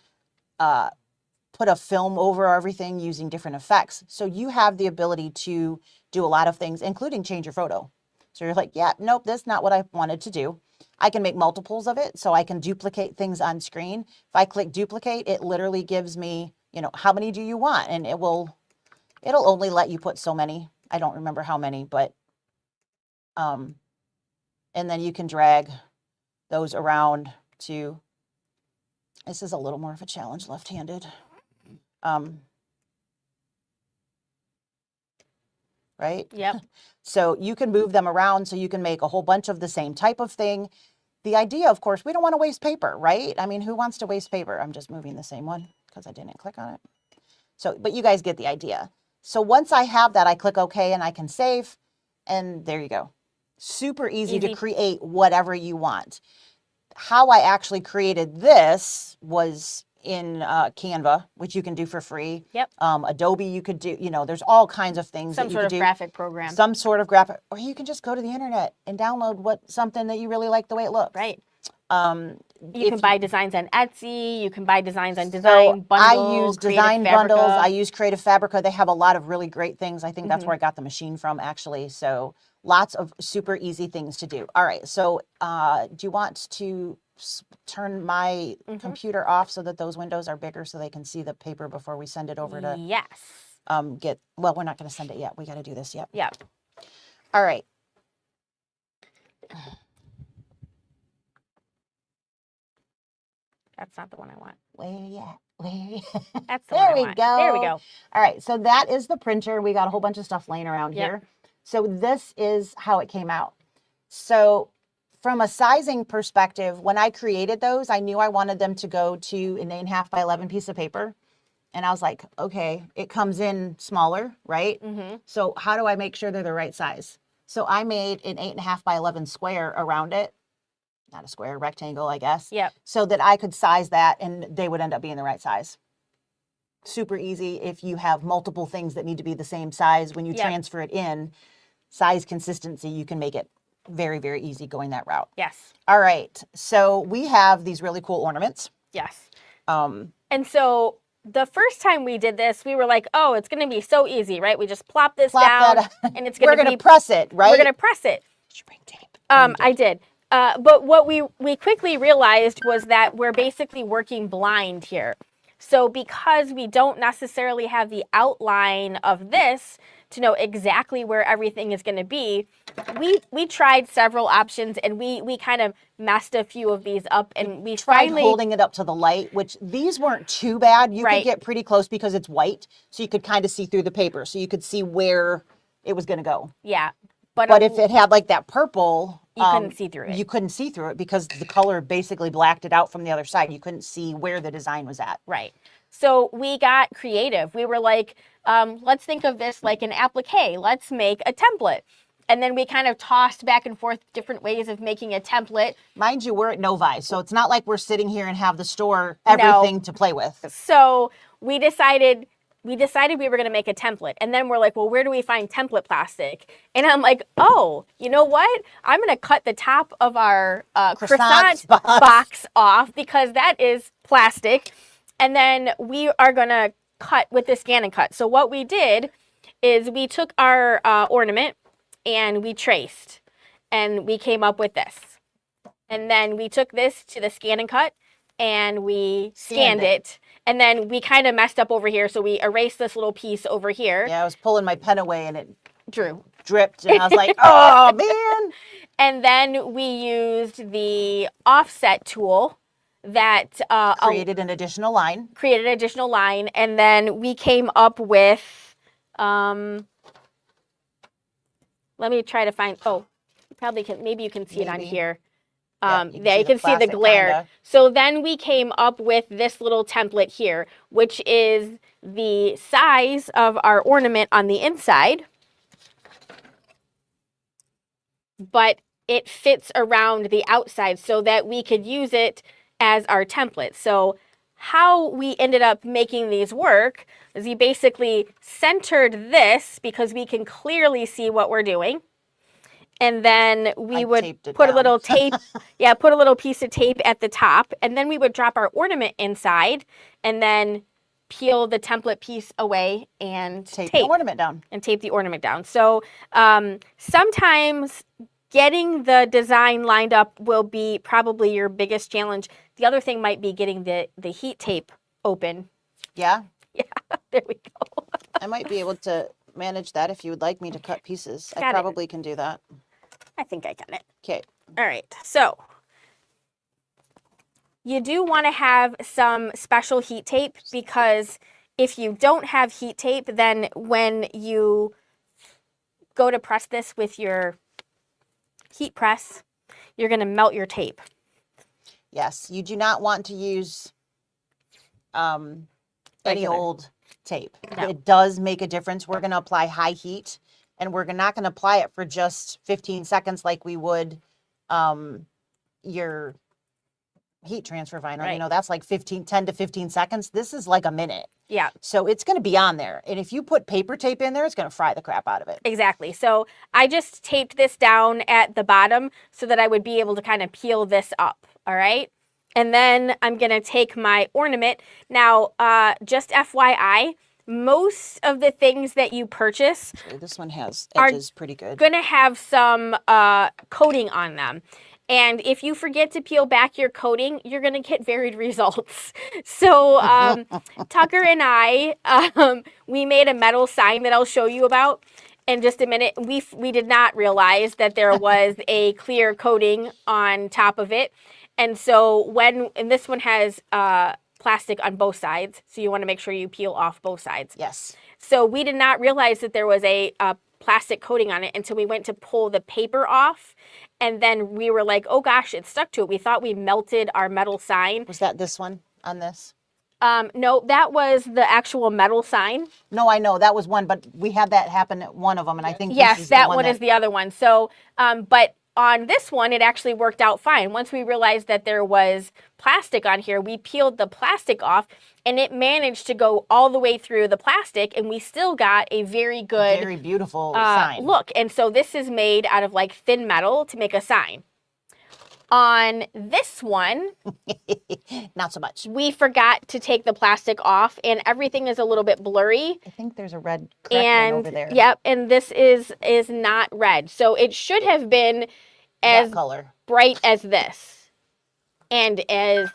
put a film over everything using different effects. So you have the ability to do a lot of things, including change your photo. So you're like, yeah, nope, that's not what I wanted to do. I can make multiples of it, so I can duplicate things on screen. If I click duplicate, it literally gives me, how many do you want? And it'll only let you put so many. I don't remember how many, but, and then you can drag those around to, this is a little more of a challenge left-handed. Right?
Yep.
So you can move them around so you can make a whole bunch of the same type of thing. the idea, of course, we don't want to waste paper, right? I mean, who wants to waste paper? I'm just moving the same one because I didn't click on it. So, but you guys get the idea. So once I have that, I click OK and I can save. And there you go. Super easy to create whatever you want. How I actually created this was in Canva, which you can do for free.
Yep.
Adobe, you could do, you know, there's all kinds of things that you could do.
Some sort of graphic program.
Some sort of graphic, or you can just go to the internet and download something that you really like the way it looks.
Right. You can buy designs on Etsy. You can buy designs on design bundles.
I use design bundles. I use Creative Fabrica. They have a lot of really great things. I think that's where I got the machine from, actually. So lots of super easy things to do. All right. So do you want to turn my computer off so that those windows are bigger so they can see the paper before we send it over to well, we're not going to send it yet. We got to do this yet.
Yeah.
All right.
That's not the one I want.
Where you at? Where you at?
That's the one I want. There we go.
All right. So that is the printer. We got a whole bunch of stuff laying around here. So this is how it came out. So from a sizing perspective, when I created those, I knew I wanted them to go to an 8.5 by 11 piece of paper. And I was like, okay, it comes in smaller, right? So how do I make sure they're the right size? So I made an 8.5 by 11 square around it. Not a square, rectangle, I guess.
Yep.
So that I could size that and they would end up being the right size. Super easy if you have multiple things that need to be the same size. When you transfer it in, size consistency, you can make it very, very easy going that route.
Yes.
All right. So we have these really cool ornaments.
Yes. And so the first time we did this, we were like, oh, it's going to be so easy, right? We just plop this down and it's going to be...
We're going to press it, right?
We're going to press it.
Did you bring tape?
I did. But what we quickly realized was that we're basically working blind here. So because we don't necessarily have the outline of this to know exactly where everything is going to be, we tried several options and we kind of messed a few of these up, and we
tried holding it up to the light, which these weren't too bad. You could get pretty close because it's white, so you could kind of see through the paper, so you could see where it was going to go.
Yeah.
But if it had like that purple,
you couldn't see through it.
You couldn't see through it because the color basically blacked it out from the other side. You couldn't see where the design was at.
Right. So we got creative. We were like, let's think of this like an applique. Let's make a template. And then we kind of tossed back and forth different ways of making a template.
Mind you, we're at Novi, so it's not like we're sitting here and have the store everything to play with.
So we decided we were going to make a template. And then we're like, well, where do we find template plastic? And I'm like, oh, you know what? I'm going to cut the top of our croissant box off because that is plastic. And then we are going to cut with the scan and cut. So what we did is we took our ornament and we traced and we came up with this. And then we took this to the scan and cut and we scanned it. And then we kind of messed up over here. So we erased this little piece over here.
Yeah, I was pulling my pen away and it
dripped.
And I was like, oh, man.
And then we used the offset tool that
created an additional line.
And then we came up with, let me try to find, you probably can, maybe you can see it on here. You can see the glare. Kinda. So then we came up with this little template here, which is the size of our ornament on the inside, but it fits around the outside so that we could use it as our template. So how we ended up making these work is we basically centered this because we can clearly see what we're doing. And then we would put a little tape, put a little piece of tape at the top, and then we would drop our ornament inside and then peel the template piece away and
tape the ornament down.
And tape the ornament down. So sometimes getting the design lined up will be probably your biggest challenge. The other thing might be getting the heat tape open.
Yeah?
Yeah, there we go.
I might be able to manage that if you would like me to cut pieces. I probably can do that.
I think I got it.
Okay.
All right. So you do want to have some special heat tape because if you don't have heat tape, then when you go to press this with your heat press, you're going to melt your tape.
Yes, you do not want to use any
Regular.
old tape.
No.
It does make a difference. We're going to apply high heat, and we're not going to apply it for just 15 seconds like we would your heat transfer vinyl.
Right.
You know, that's like 10 to 15 seconds. This is like a minute.
Yeah.
So it's going to be on there. And if you put paper tape in there, it's going to fry the crap out of it.
Exactly. So I just taped this down at the bottom so that I would be able to kind of peel this up. All right. And then I'm going to take my ornament. Now, just FYI, most of the things that you purchase
This one has
are
edges pretty good.
going to have some coating on them. And if you forget to peel back your coating, you're going to get varied results. So Tucker and I, we made a metal sign that I'll show you about in just a minute. We did not realize that there was a clear coating on top of it. And so and this one has plastic on both sides. So you want to make sure you peel off both sides.
Yes.
So we did not realize that there was a plastic coating on it until we went to pull the paper off. And then we were like, oh gosh, it stuck to it. We thought we melted our metal sign.
Was that this one on this?
No, that was the actual metal sign.
No, I know that was one, but we had that happen at one of them, and I think
Yes,
this is
that one is the other one. So, but on this one, it actually worked out fine. Once we realized that there was plastic on here, we peeled the plastic off, and it managed to go all the way through the plastic, and we still got a very good,
very beautiful sign
look. And so this is made out of like thin metal to make a sign. On this one,
not so much.
we forgot to take the plastic off, and everything is a little bit blurry.
I think there's a red one over there.
Yep, and this is not red. So it should have been as
that color.
bright as this. And as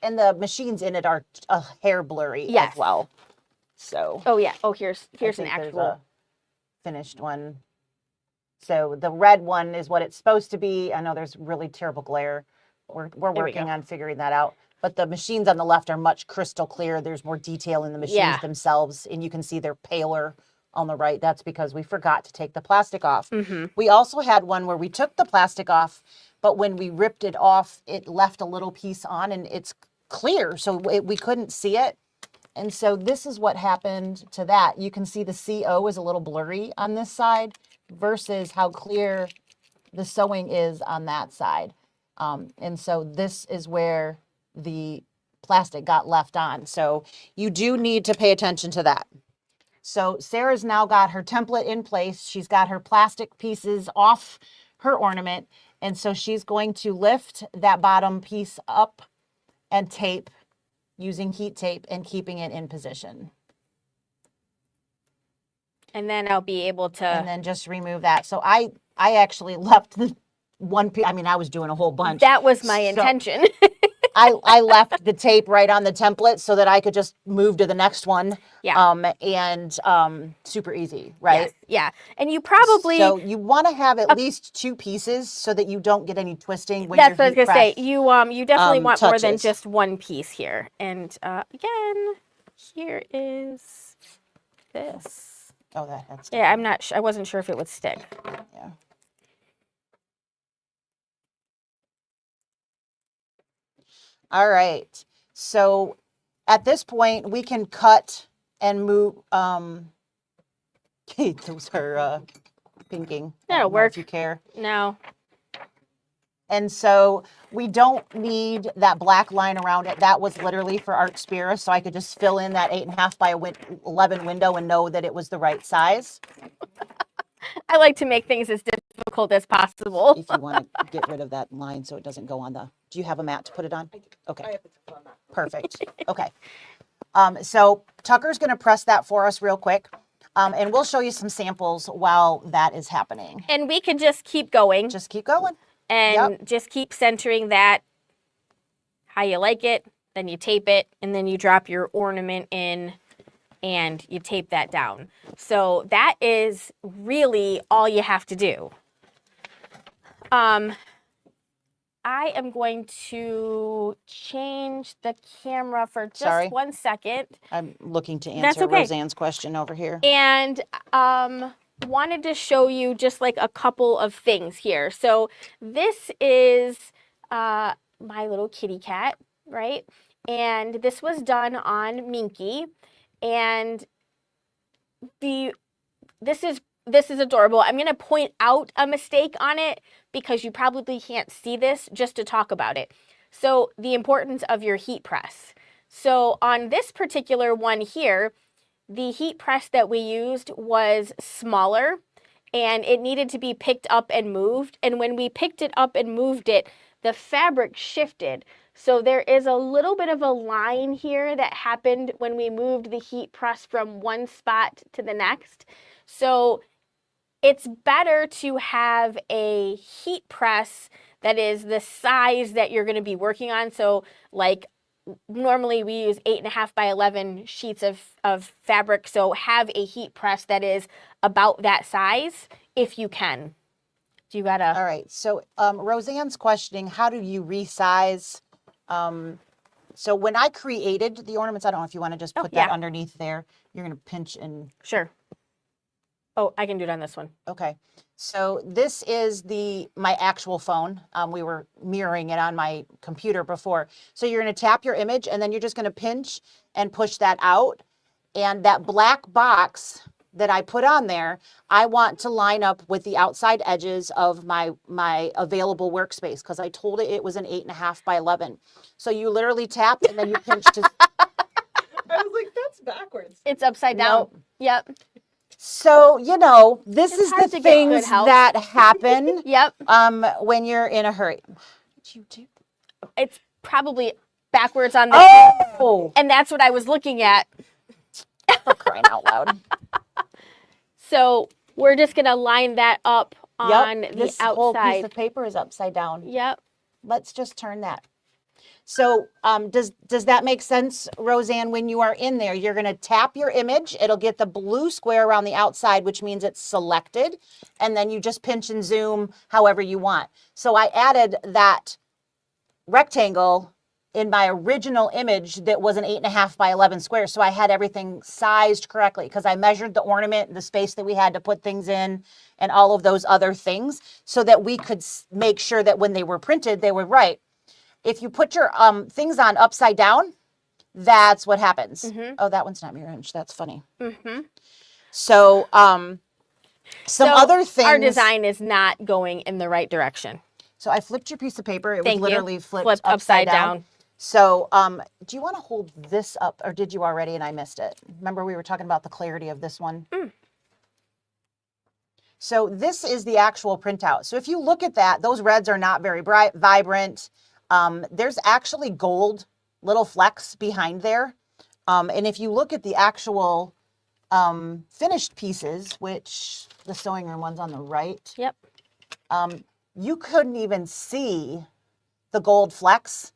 and the machines in it are a hair blurry
Yes.
as well. So
oh yeah, oh here's
I
an
think there's
actual
a finished one. So the red one is what it's supposed to be. I know there's really terrible glare. We're working on figuring that out. But the machines on the left are much crystal clear. There's more detail in the machines themselves, and you can see they're paler on the right. That's because we forgot to take the plastic off.
Mm-hmm.
We also had one where we took the plastic off, but when we ripped it off, it left a little piece on, and it's clear, so we couldn't see it. And so this is what happened to that. You can see the CO is a little blurry on this side versus how clear the sewing is on that side. And so this is where the plastic got left on. So you do need to pay attention to that. So Sarah's now got her template in place. She's got her plastic pieces off her ornament. And so she's going to lift that bottom piece up and tape using heat tape and keeping it in position.
and then I'll be able to
And then just remove that. So I actually left the one piece. I mean, I was doing a whole bunch.
that was my
So-
intention.
I left the tape right on the template so that I could just move to the next one.
Yeah.
And super easy, right?
Yes, yeah. And you probably
So you want to have at least two pieces so that you don't get any twisting when
that's
your
what I was
heat
gonna say.
press.
You definitely want more than
touches.
just one piece here. And again, here is this.
Oh, that's
Yeah, I wasn't sure if it would stick.
yeah. All right. So at this point, we can cut and move. Those are pinking. I
That'll
don't know if
work.
you care.
No.
And so we don't need that black line around it. That was literally for Art Spira, so I could just fill in that 8.5 by 11 window and know that it was the right size.
I like to make things as difficult as possible.
If you want to get rid of that line so it doesn't go on the, do you have a mat to put it on? Okay. Perfect. Okay. So Tucker's going to press that for us real quick. And we'll show you some samples while that is happening.
And we can just keep going
Just keep going.
and just keep centering that how you like it. Then you tape it, and then you drop your ornament in and you tape that down. So that is really all you have to do. I am going to change the camera for just
Sorry.
1 second.
I'm looking to
That's
answer
okay.
Roseanne's question over here.
And wanted to show you just like a couple of things here. So this is my little kitty cat, right? And this was done on Minky, and this is adorable. I'm going to point out a mistake on it because you probably can't see this, just to talk about it. So the importance of your heat press. So on this particular one here, the heat press that we used was smaller and it needed to be picked up and moved. And when we picked it up and moved it, the fabric shifted. So there is a little bit of a line here that happened when we moved the heat press from one spot to the next. So it's better to have a heat press that is the size that you're going to be working on. So like normally we use 8.5 by 11 sheets of fabric. So have a heat press that is about that size if you can. Do you gotta?
All right. So Roseanne's questioning, how do you resize? So when I created the ornaments, I don't know if you want to just put that underneath there. You're going to pinch and...
Sure. Oh, I can do it on this one.
Okay. So this is my actual phone. We were mirroring it on my computer before. So you're going to tap your image and then you're just going to pinch and push that out. And that black box that I put on there, I want to line up with the outside edges of my available workspace because I told it was an 8.5 by 11. So you literally tap and then you pinch to...
I was like, that's backwards.
It's upside down.
Nope.
Yep.
So, this is the things that happen
Yep.
when you're in a hurry. What did you do?
It's probably backwards on the
Oh!
and that's what I was looking at.
For crying out loud.
So we're just going to line that up on the
this whole piece
outside.
of paper is upside down.
Yep.
Let's just turn that. So does that make sense, Roseanne? When you are in there, you're going to tap your image. It'll get the blue square around the outside, which means it's selected. And then you just pinch and zoom however you want. So I added that rectangle in my original image that was an 8.5 by 11 square. So I had everything sized correctly because I measured the ornament, the space that we had to put things in, and all of those other things so that we could make sure that when they were printed, they were right. If you put your things on upside down, that's what happens.
Mm-hmm.
Oh, that one's not mirror image. That's funny.
Mm-hmm.
So some other things.
Our design is not going in the right direction.
So I flipped your piece of paper. It
Thank
was literally
you.
flipped upside down.
down.
So do you want to hold this up, or did you already and I missed it? Remember we were talking about the clarity of this one?
Mm.
So this is the actual printout. So if you look at that, those reds are not very bright, vibrant. There's actually gold little flecks behind there. And if you look at the actual finished pieces, which the sewing room one's on the right.
Yep.
You couldn't even see the gold flecks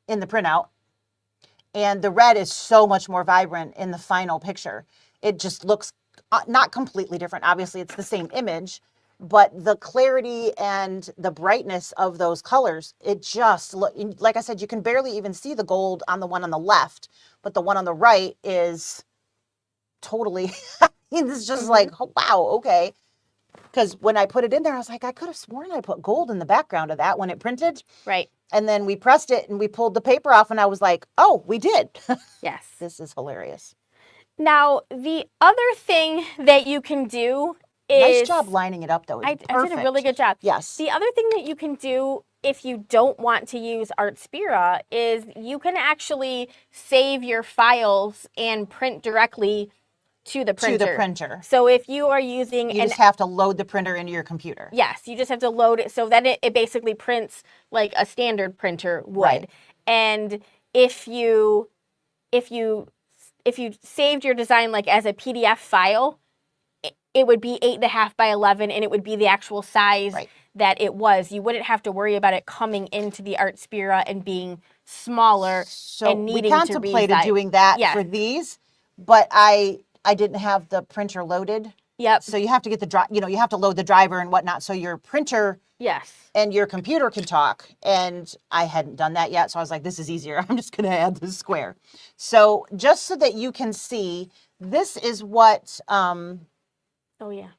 in the printout. And the red is so much more vibrant in the final picture. It just looks not completely different. Obviously, it's the same image, but the clarity and the brightness of those colors, it just, like I said, you can barely even see the gold on the one on the left, but the one on the right is totally, it's just like, oh, wow, okay. Because when I put it in there, I was like, I could have sworn I put gold in the background of that when it printed.
Right.
And then we pressed it and we pulled the paper off and I was like, oh, we did.
Yes.
This is hilarious.
Now, the other thing that you can do is...
Nice job lining it up, though.
I did a really good job.
Yes.
The other thing that you can do if you don't want to use Artspira is you can actually save your files and print directly to the printer.
To the printer.
So if you are using
You just have to load the printer into your computer.
Yes, you just have to load it so that it basically prints like a standard printer would.
Right.
And if you saved your design like as a PDF file, it would be 8.5 by 11 and it would be the actual size that it was. You wouldn't have to worry about it coming into the Artspira and being smaller and needing to resize.
We contemplated doing that for these, but I didn't have the printer loaded.
Yep.
So you have to get you have to load the driver and whatnot so your printer and your computer can talk. And I hadn't done that yet. So I was like, this is easier. I'm just going to add this square. So just so that you can see, this is what,
oh yeah.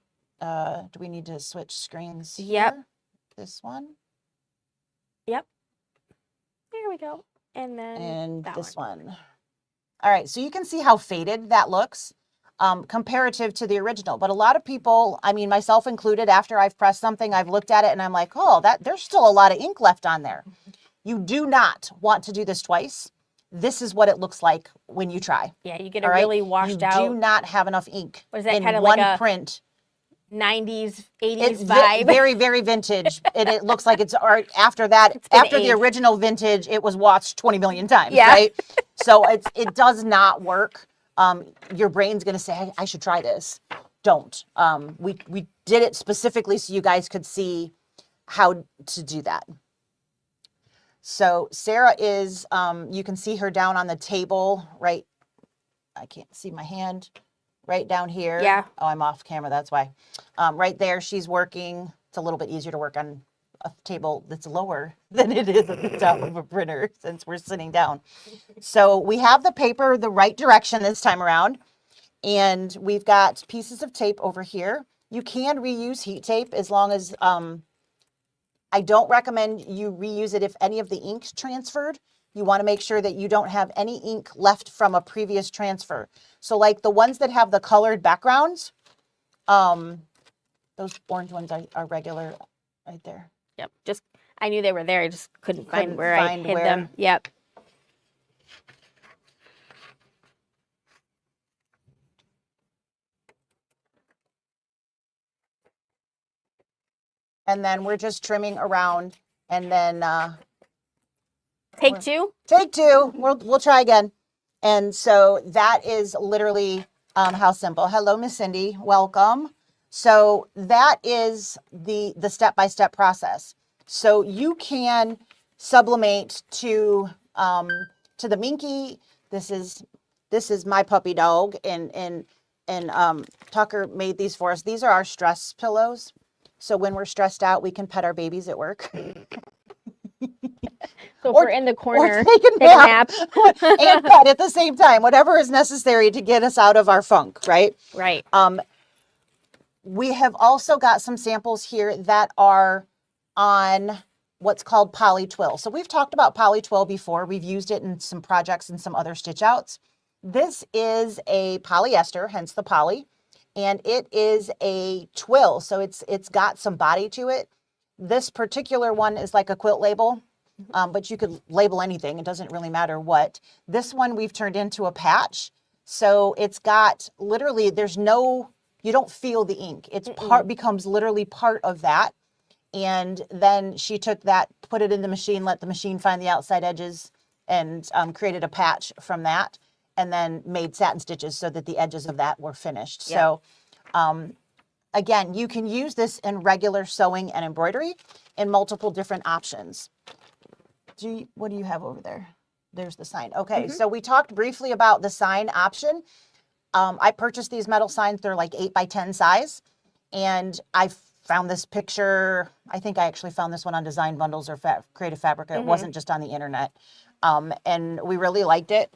Do we need to switch screens?
Yep.
Here? This one?
Yep. Here we go. And then that
this one. All right, so you can see how faded that looks comparative to the original. But a lot of people, I mean, myself included, after I've pressed something, I've looked at it and I'm like, oh, there's still a lot of ink left on there. You do not want to do this twice. This is what it looks like when you try.
Yeah, you get a really washed out.
You do not have enough ink.
Was that
in
kind of
one
like a
print?
90s, 80s
It's
vibe?
very, very vintage. And it looks like it's art after that. After the original vintage, it was watched 20 million times, right? So it does not work. Your brain's going to say, I should try this. Don't. We did it specifically so you guys could see how to do that. So Sarah is, you can see her down on the table, right? I can't see my hand. Right down here.
Yeah.
Oh, I'm off camera. That's why. Right there, she's working. It's a little bit easier to work on a table that's lower than it is at the top of a printer since we're sitting down. So we have the paper the right direction this time around. And we've got pieces of tape over here. You can reuse heat tape as long as, I don't recommend you reuse it if any of the ink's transferred. You want to make sure that you don't have any ink left from a previous transfer. So like the ones that have the colored backgrounds, those orange ones are regular right there.
Yep. Just, I knew they were there. I just couldn't find where I hid them. Yep.
And then we're just trimming around and then
Take two.
Take two. We'll try again. And so that is literally how simple. Hello, Miss Cindy. Welcome. So that is the step-by-step process. So you can sublimate to the Minky. This is my puppy dog, and Tucker made these for us. These are our stress pillows. So when we're stressed out, we can pet our babies at work.
So if we're in the corner,
take a
nap.
And pet at the same time, whatever is necessary to get us out of our funk, right?
Right.
We have also got some samples here that are on what's called poly twill. So we've talked about poly twill before. We've used it in some projects and some other stitch outs. This is a polyester, hence the poly, and it is a twill. So it's got some body to it. This particular one is like a quilt label, but you could label anything. It doesn't really matter what. This one we've turned into a patch. So it's got literally, you don't feel the ink. It's becomes literally part of that. And then she took that, put it in the machine, let the machine find the outside edges, and created a patch from that, and then made satin stitches so that the edges of that were finished. Yep. So again, you can use this in regular sewing and embroidery in multiple different options. What do you have over there? There's the sign. Okay, so we talked briefly about the sign option. I purchased these metal signs. They're like 8x10 size. And I found this picture. I think I actually found this one on Design Bundles or Creative Fabrica. It wasn't just on the internet. And we really liked it.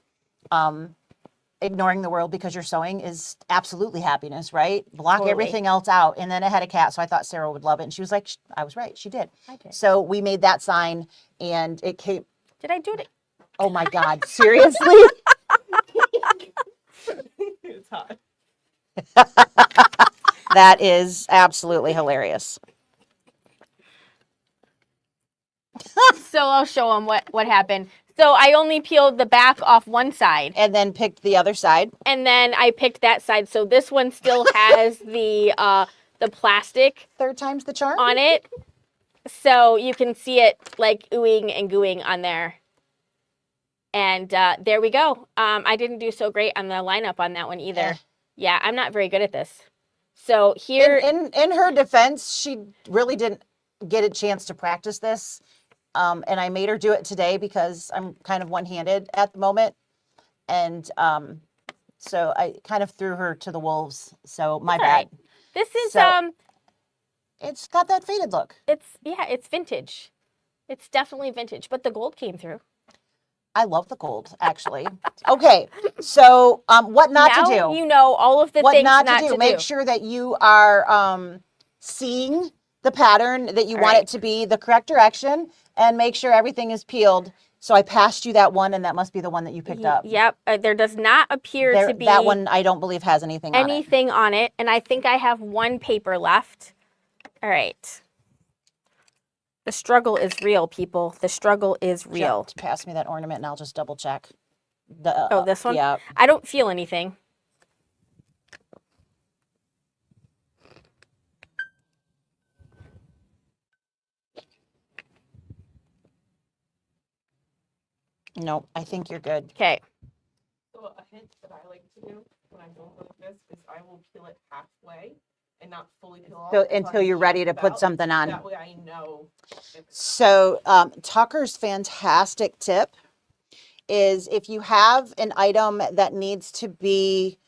Ignoring the world because you're sewing is absolutely happiness, right? Block everything else out. And then I had a cat, so I thought Sarah would love it. And she was like, I was right. She did.
I did.
So we made that sign and it came.
Did I do it?
Oh my God. Seriously?
It's hot.
That is absolutely hilarious.
So I'll show them what happened. So I only peeled the back off one side.
And then picked the other side.
And then I picked that side. So this one still has the plastic.
Third time's the charm.
On it. So you can see it like oohing and gooing on there. And there we go. I didn't do so great on the lineup on that one either. Yeah, I'm not very good at this. So here.
In her defense, she really didn't get a chance to practice this. And I made her do it today because I'm kind of one-handed at the moment. And so I kind of threw her to the wolves. So my bad.
Right. This is,
it's got that faded look.
It's vintage. It's definitely vintage, but the gold came through.
I love the gold, actually. Okay, so what not to do.
Now you know all of the things not to do.
Make sure that you are seeing the pattern that you want it to be, the correct direction, and make sure everything is peeled So I passed you that one, and that must be the one that you picked up.
Yep. There does not appear to be
that one I don't believe has anything on it.
And I think I have one paper left. All right. The struggle is real, people. The struggle is real.
Just pass me that ornament, and I'll just double check.
Oh, this one?
Yeah.
I don't feel anything.
No, I think you're good.
Okay.
So a hint that I like to do when I'm doing something like this is I will peel it halfway and not fully peel off.
So until you're ready to put something on.
That way I know.
So Tucker's fantastic tip is if you have an item that needs to be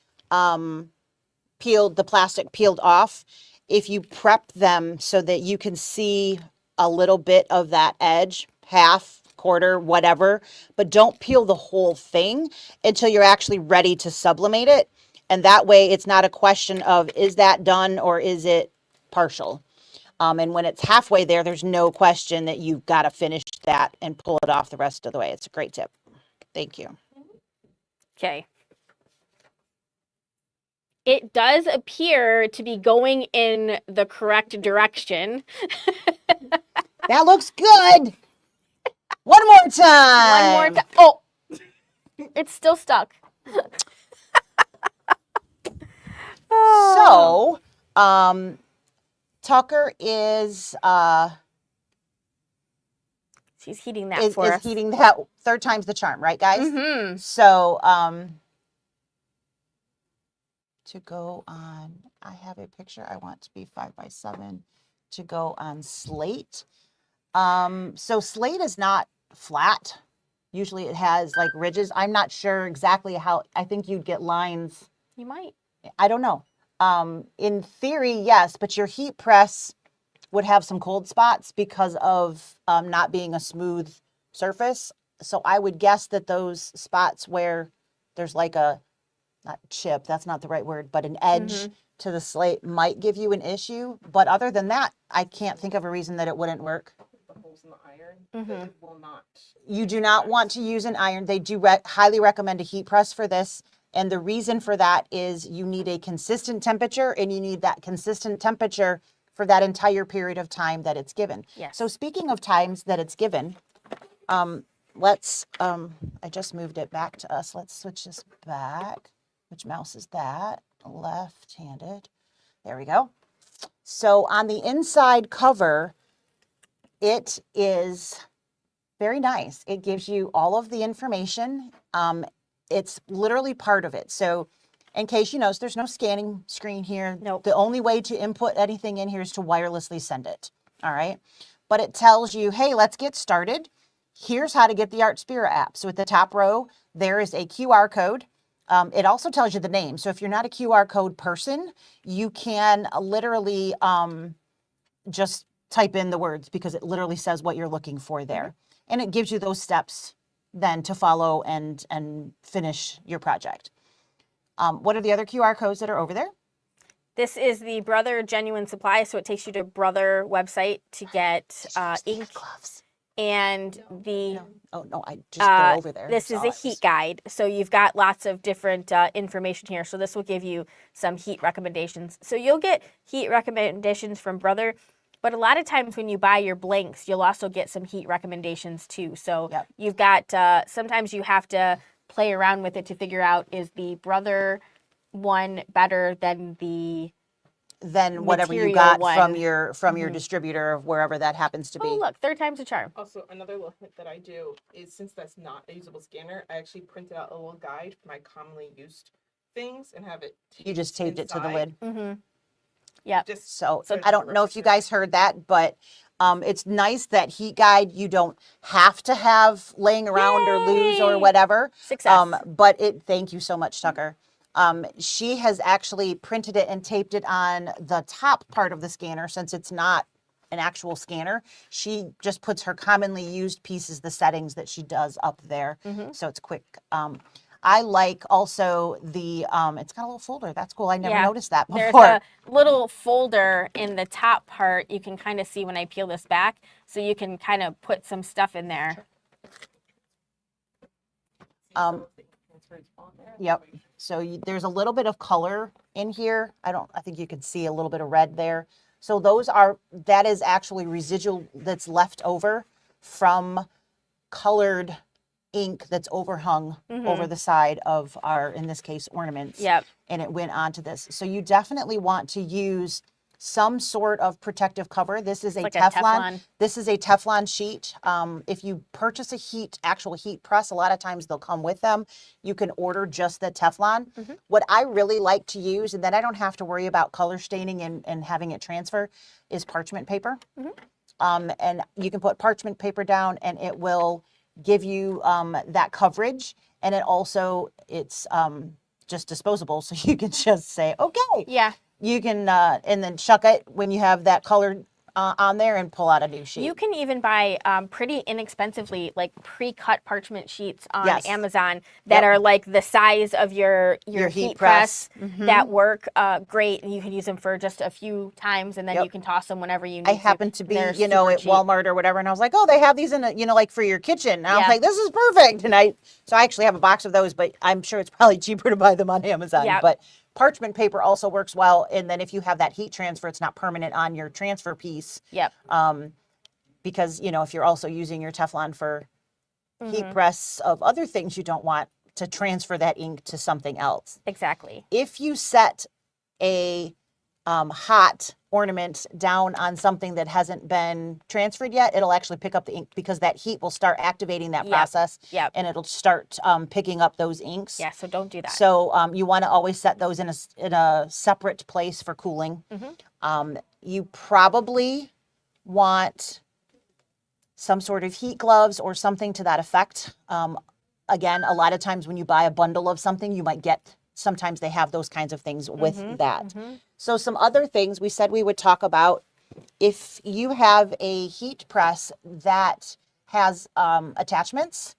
peeled, the plastic peeled off, if you prep them so that you can see a little bit of that edge, half, quarter, whatever, but don't peel the whole thing until you're actually ready to sublimate it. And that way it's not a question of, is that done or is it partial? And when it's halfway there, there's no question that you've got to finish that and pull it off the rest of the way. It's a great tip. Thank you.
Okay. It does appear to be going in the correct direction.
That looks good. One more time.
One more time. Oh, it's still stuck.
So, Tucker is
she's heating that for us.
heating that. Third time's the charm, right, guys?
Mm-hmm.
So, to go on, I have a picture. I want to be 5x7 to go on slate. So slate is not flat. Usually it has like ridges. I'm not sure exactly how. I think you'd get lines.
You might.
I don't know. In theory, yes, but your heat press would have some cold spots because of not being a smooth surface. So I would guess that those spots where there's like a, not chip, that's not the right word, but an edge to the slate might give you an issue. But other than that, I can't think of a reason that it wouldn't work.
The holes in the iron, it will not.
You do not want to use an iron. They do highly recommend a heat press for this. And the reason for that is you need a consistent temperature, and you need that consistent temperature for that entire period of time that it's given.
Yes.
So speaking of times that it's given, let's, I just moved it back to us. Let's switch this back. Which mouse is that? Left-handed. There we go. So on the inside cover, it is very nice. It gives you all of the information. It's literally part of it. So in case you notice, there's no scanning screen here.
Nope.
The only way to input anything in here is to wirelessly send it. All right. But it tells you, hey, let's get started. Here's how to get the Art Spirit app. So at the top row, there is a QR code. It also tells you the name. So if you're not a QR code person, you can literally just type in the words because it literally says what you're looking for there. And it gives you those steps then to follow and finish your project. What are the other QR codes that are over there?
This is the Brother Genuine Supply, so it takes you to Brother website to get ink.
Gloves.
And the
Oh, no, I just go over there.
this is a heat guide, so you've got lots of different information here. So this will give you some heat recommendations. So you'll get heat recommendations from Brother, but a lot of times when you buy your blanks, you'll also get some heat recommendations too. So you've got, sometimes you have to play around with it to figure out, is the Brother one better than the
whatever you got from your distributor of wherever that happens to be.
Oh, look, third time's a charm.
Also, another little hint that I do is, since that's not a usable scanner, I actually printed out a little guide for my commonly used things and have it.
You just taped it to the lid.
Yep.
So I don't know if you guys heard that, but it's nice that heat guide you don't have to have laying around or lose or whatever.
Success.
But thank you so much, Tucker. She has actually printed it and taped it on the top part of the scanner since it's not an actual scanner. She just puts her commonly used pieces, the settings that she does up there. So it's quick. I like also the, it's got a little folder. That's cool. I never noticed that before.
There's a little folder in the top part. You can kind of see when I peel this back. So you can kind of put some stuff in there.
Yep. So there's a little bit of color in here. I think you can see a little bit of red there. So that is actually residual that's left over from colored ink that's overhung over the side of our, in this case, ornaments.
Yep.
And it went onto this. So you definitely want to use some sort of protective cover. This is a
like
Teflon.
a Teflon.
This is a Teflon sheet. If you purchase a actual heat press, a lot of times they'll come with them. You can order just the Teflon. What I really like to use, and then I don't have to worry about color staining and having it transfer, is parchment paper. And you can put parchment paper down and it will give you that coverage. And it's just disposable. So you can just say, okay.
Yeah.
You can, and then chuck it when you have that color on there and pull out a new sheet.
You can even buy pretty inexpensively like pre-cut parchment sheets on
Yes.
Amazon that are like the size of your heat press that work great, and you can use them for just a few times, and then you can toss them whenever you need
I happened to be,
They're
at
super cheap.
Walmart or whatever, and I was like, oh, they have these in like for your kitchen. And I was like, this is perfect. And so I actually have a box of those, but I'm sure it's probably cheaper to buy them on Amazon.
Yep.
But parchment paper also works well. And then if you have that heat transfer, it's not permanent on your transfer piece.
Yep.
Because, if you're also using your Teflon for heat press of other things, you don't want to transfer that ink to something else.
Exactly.
If you set a hot ornament down on something that hasn't been transferred yet, it'll actually pick up the ink because that heat will start activating that process.
Yep.
And it'll start picking up those inks.
Yeah, so don't do that.
So you want to always set those in a separate place for cooling. You probably want some sort of heat gloves or something to that effect. Again, a lot of times when you buy a bundle of something, you might get, sometimes they have those kinds of things with that. So some other things we said we would talk about, if you have a heat press that has attachments,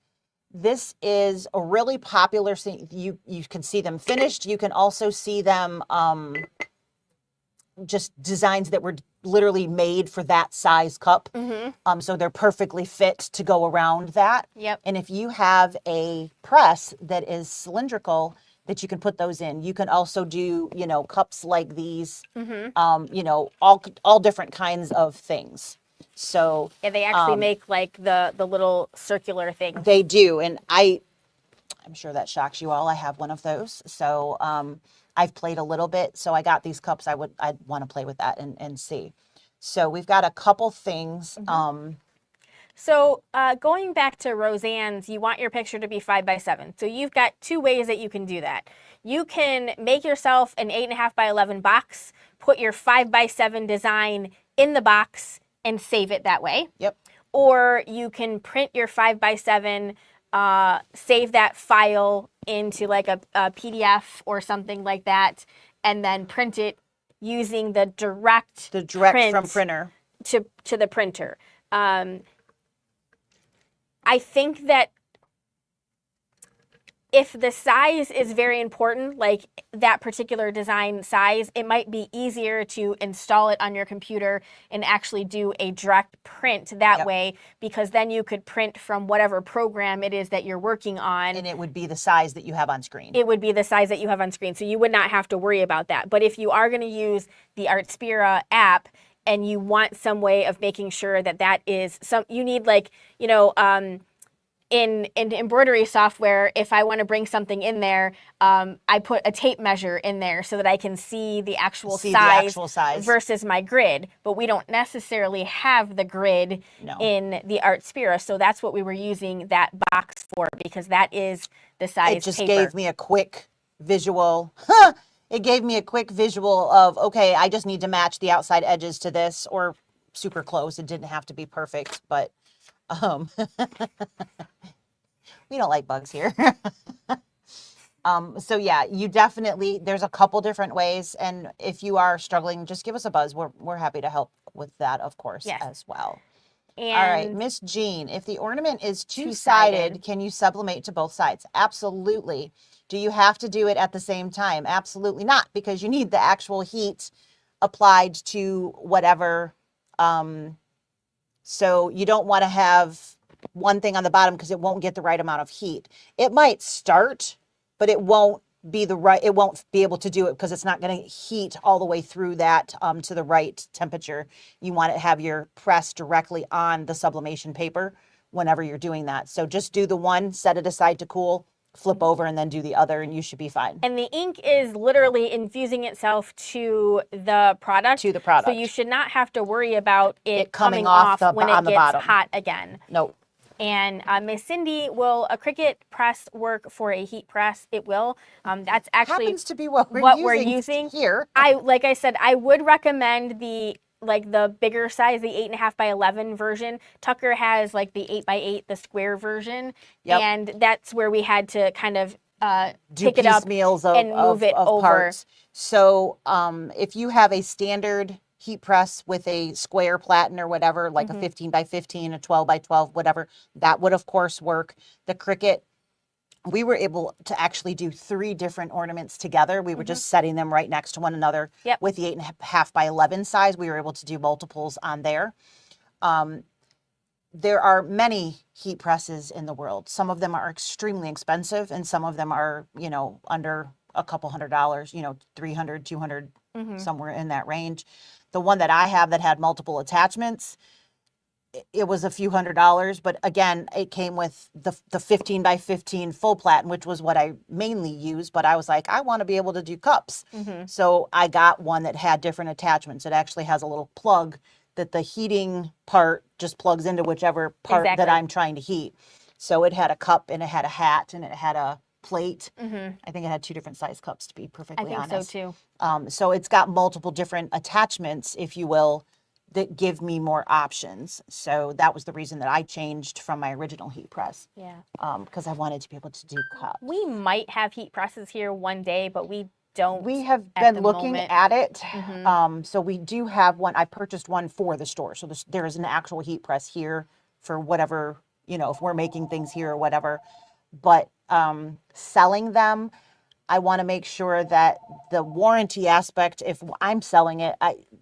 this is a really popular thing. You can see them finished. You can also see them just designs that were literally made for that size cup. So they're perfectly fit to go around that.
Yep.
And if you have a press that is cylindrical, that you can put those in. You can also do, cups like these, all different kinds of things. So
yeah, they actually make like the little circular thing.
they do. And I'm sure that shocks you all. I have one of those. So I've played a little bit. So I got these cups. I'd want to play with that and see. So we've got a couple things.
So going back to Roseanne's, you want your picture to be 5x7. So you've got two ways that you can do that. You can make yourself an 8.5 by 11 box, put your 5x7 design in the box and save it that way.
Yep.
Or you can print your 5x7, save that file into like a PDF or something like that, and then print it using the direct print
from printer
to the printer. I think that if the size is very important, like that particular design size, it might be easier to install it on your computer and actually do a direct print that way, because then you could print from whatever program it is that you're working on.
and it would be the size that you have on screen.
It would be the size that you have on screen, so you would not have to worry about that. But if you are going to use the Artspira app and you want some way of making sure that is you need like, in embroidery software, if I want to bring something in there, I put a tape measure in there so that I can see the actual size versus my grid. But we don't necessarily have the grid in the Artspira, so that's what we were using that box for, because that is the size.
It just
paper.
gave me a quick visual. It gave me a quick visual of, okay, I just need to match the outside edges to this, or super close. It didn't have to be perfect, but we don't like bugs here. So yeah, you definitely, there's a couple different ways. And if you are struggling, just give us a buzz. We're happy to help with that, of course, as well.
And
all right, Miss Jean, if the ornament is two-sided, can you sublimate to both sides? Absolutely. Do you have to do it at the same time? Absolutely not, because you need the actual heat applied to whatever. So you don't want to have one thing on the bottom because it won't get the right amount of heat. It might start, but it won't be it won't be able to do it because it's not going to heat all the way through that to the right temperature. You want to have your press directly on the sublimation paper whenever you're doing that. So just do the one, set it aside to cool, flip over, and then do the other, and you should be fine.
And the ink is literally infusing itself to the product.
To the product.
So you should not have to worry about it
coming
coming
off
when
on
it
the
gets
bottom.
hot again.
Nope.
And Miss Cindy, will a Cricut press work for a heat press? It will. That's actually
Happens to be what we're using here.
Like I said, I would recommend the bigger size, the 8.5 by 11 version. Tucker has like the 8 by 8, the square version.
Yep.
And that's where we had to kind of
do
pick it up
piecemeals
and move it over.
parts. So if you have a standard heat press with a square platen or whatever, like a 15 by 15, a 12 by 12, whatever, that would of course work. The Cricut, we were able to actually do 3 different ornaments together. We were just setting them right next to one another.
Yep.
With the 8.5 by 11 size, we were able to do multiples on there. There are many heat presses in the world. Some of them are extremely expensive and some of them are, under a couple $100, $300, $200, somewhere in that range. The one that I have that had multiple attachments, it was a few $100s, but again, it came with the 15 by 15 full platen, which was what I mainly used, but I was like, I want to be able to do cups. So I got one that had different attachments. It actually has a little plug that the heating part just plugs into whichever part that I'm trying to heat. So it had a cup and it had a hat and it had a plate. I think it had 2 different size cups, to be perfectly honest.
I think so too.
So it's got multiple different attachments, if you will, that give me more options. So that was the reason that I changed from my original heat press.
Yeah.
Because I wanted to be able to do cups.
We might have heat presses here one day, but we don't.
We have been looking at it. So we do have one. I purchased one for the store. So there is an actual heat press here for whatever, if we're making things here or whatever. But selling them, I want to make sure that the warranty aspect, if I'm selling it,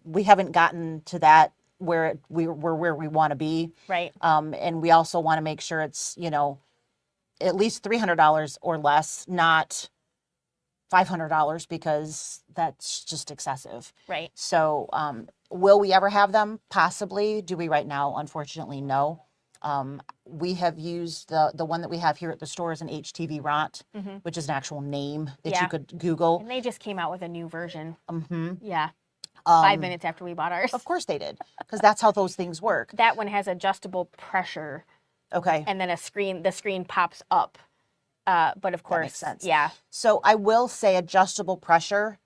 we haven't gotten to that where we're where we want to be.
Right.
And we also want to make sure it's, at least $300 or less, not $500, because that's just excessive.
Right.
So will we ever have them? Possibly. Do we right now? Unfortunately, no. We have used the one that we have here at the store is an HTV Ront, which is an actual name that you could Google.
And they just came out with a new version.
Mm-hmm.
Yeah. 5 minutes after we bought ours.
Of course they did, because that's how those things work.
That one has adjustable pressure.
Okay.
And then the screen pops up. But of course,
that makes sense.
Yeah.
So I will say adjustable pressure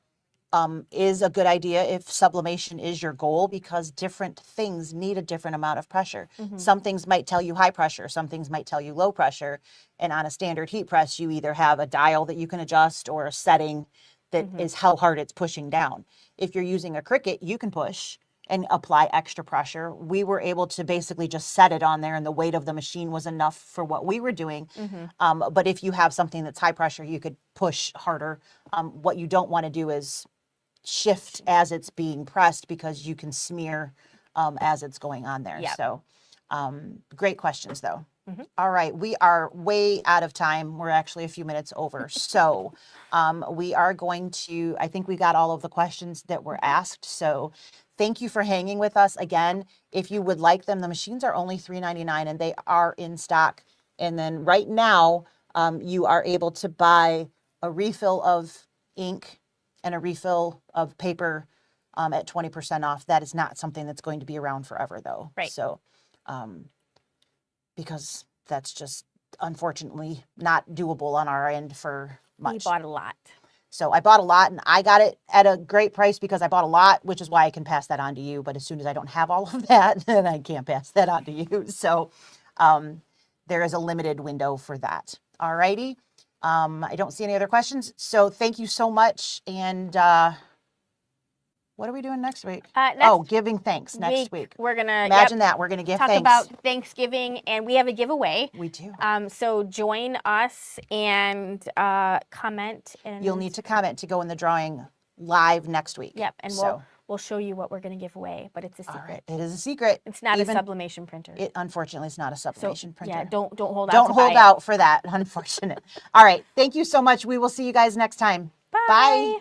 is a good idea if sublimation is your goal, because different things need a different amount of pressure. Some things might tell you high pressure, some things might tell you low pressure. And on a standard heat press, you either have a dial that you can adjust or a setting that is how hard it's pushing down. If you're using a Cricut, you can push and apply extra pressure. We were able to basically just set it on there, and the weight of the machine was enough for what we were doing. But if you have something that's high pressure, you could push harder. What you don't want to do is shift as it's being pressed, because you can smear as it's going on there.
Yep.
So great questions though. All right, we are way out of time. We're actually a few minutes over. So we are going to, I think we got all of the questions that were asked. So thank you for hanging with us. Again, if you would like them, the machines are only $3.99 and they are in stock. And then right now, you are able to buy a refill of ink and a refill of paper at 20% off. That is not something that's going to be around forever though.
Right.
So, because that's just unfortunately not doable on our end for much.
We bought a lot.
So I bought a lot and I got it at a great price because I bought a lot, which is why I can pass that on to you. But as soon as I don't have all of that, then I can't pass that on to you. So there is a limited window for that. All righty. I don't see any other questions. So thank you so much. And what are we doing next week? Giving thanks next week.
We're going to
imagine that. We're going to give
talk
thanks.
about Thanksgiving, and we have a giveaway.
We do.
So join us and comment. And
you'll need to comment to go in the drawing live next week.
Yep. And we'll show you what we're going to give away, but it's a
All
secret.
right. It is a secret.
It's not
Even-
a sublimation printer.
It unfortunately is not a sublimation printer.
Yeah, don't hold out.
Don't
to
hold
buy it.
out for that. Unfortunate. All right. Thank you so much. We will see you guys next time.
Bye.
Bye.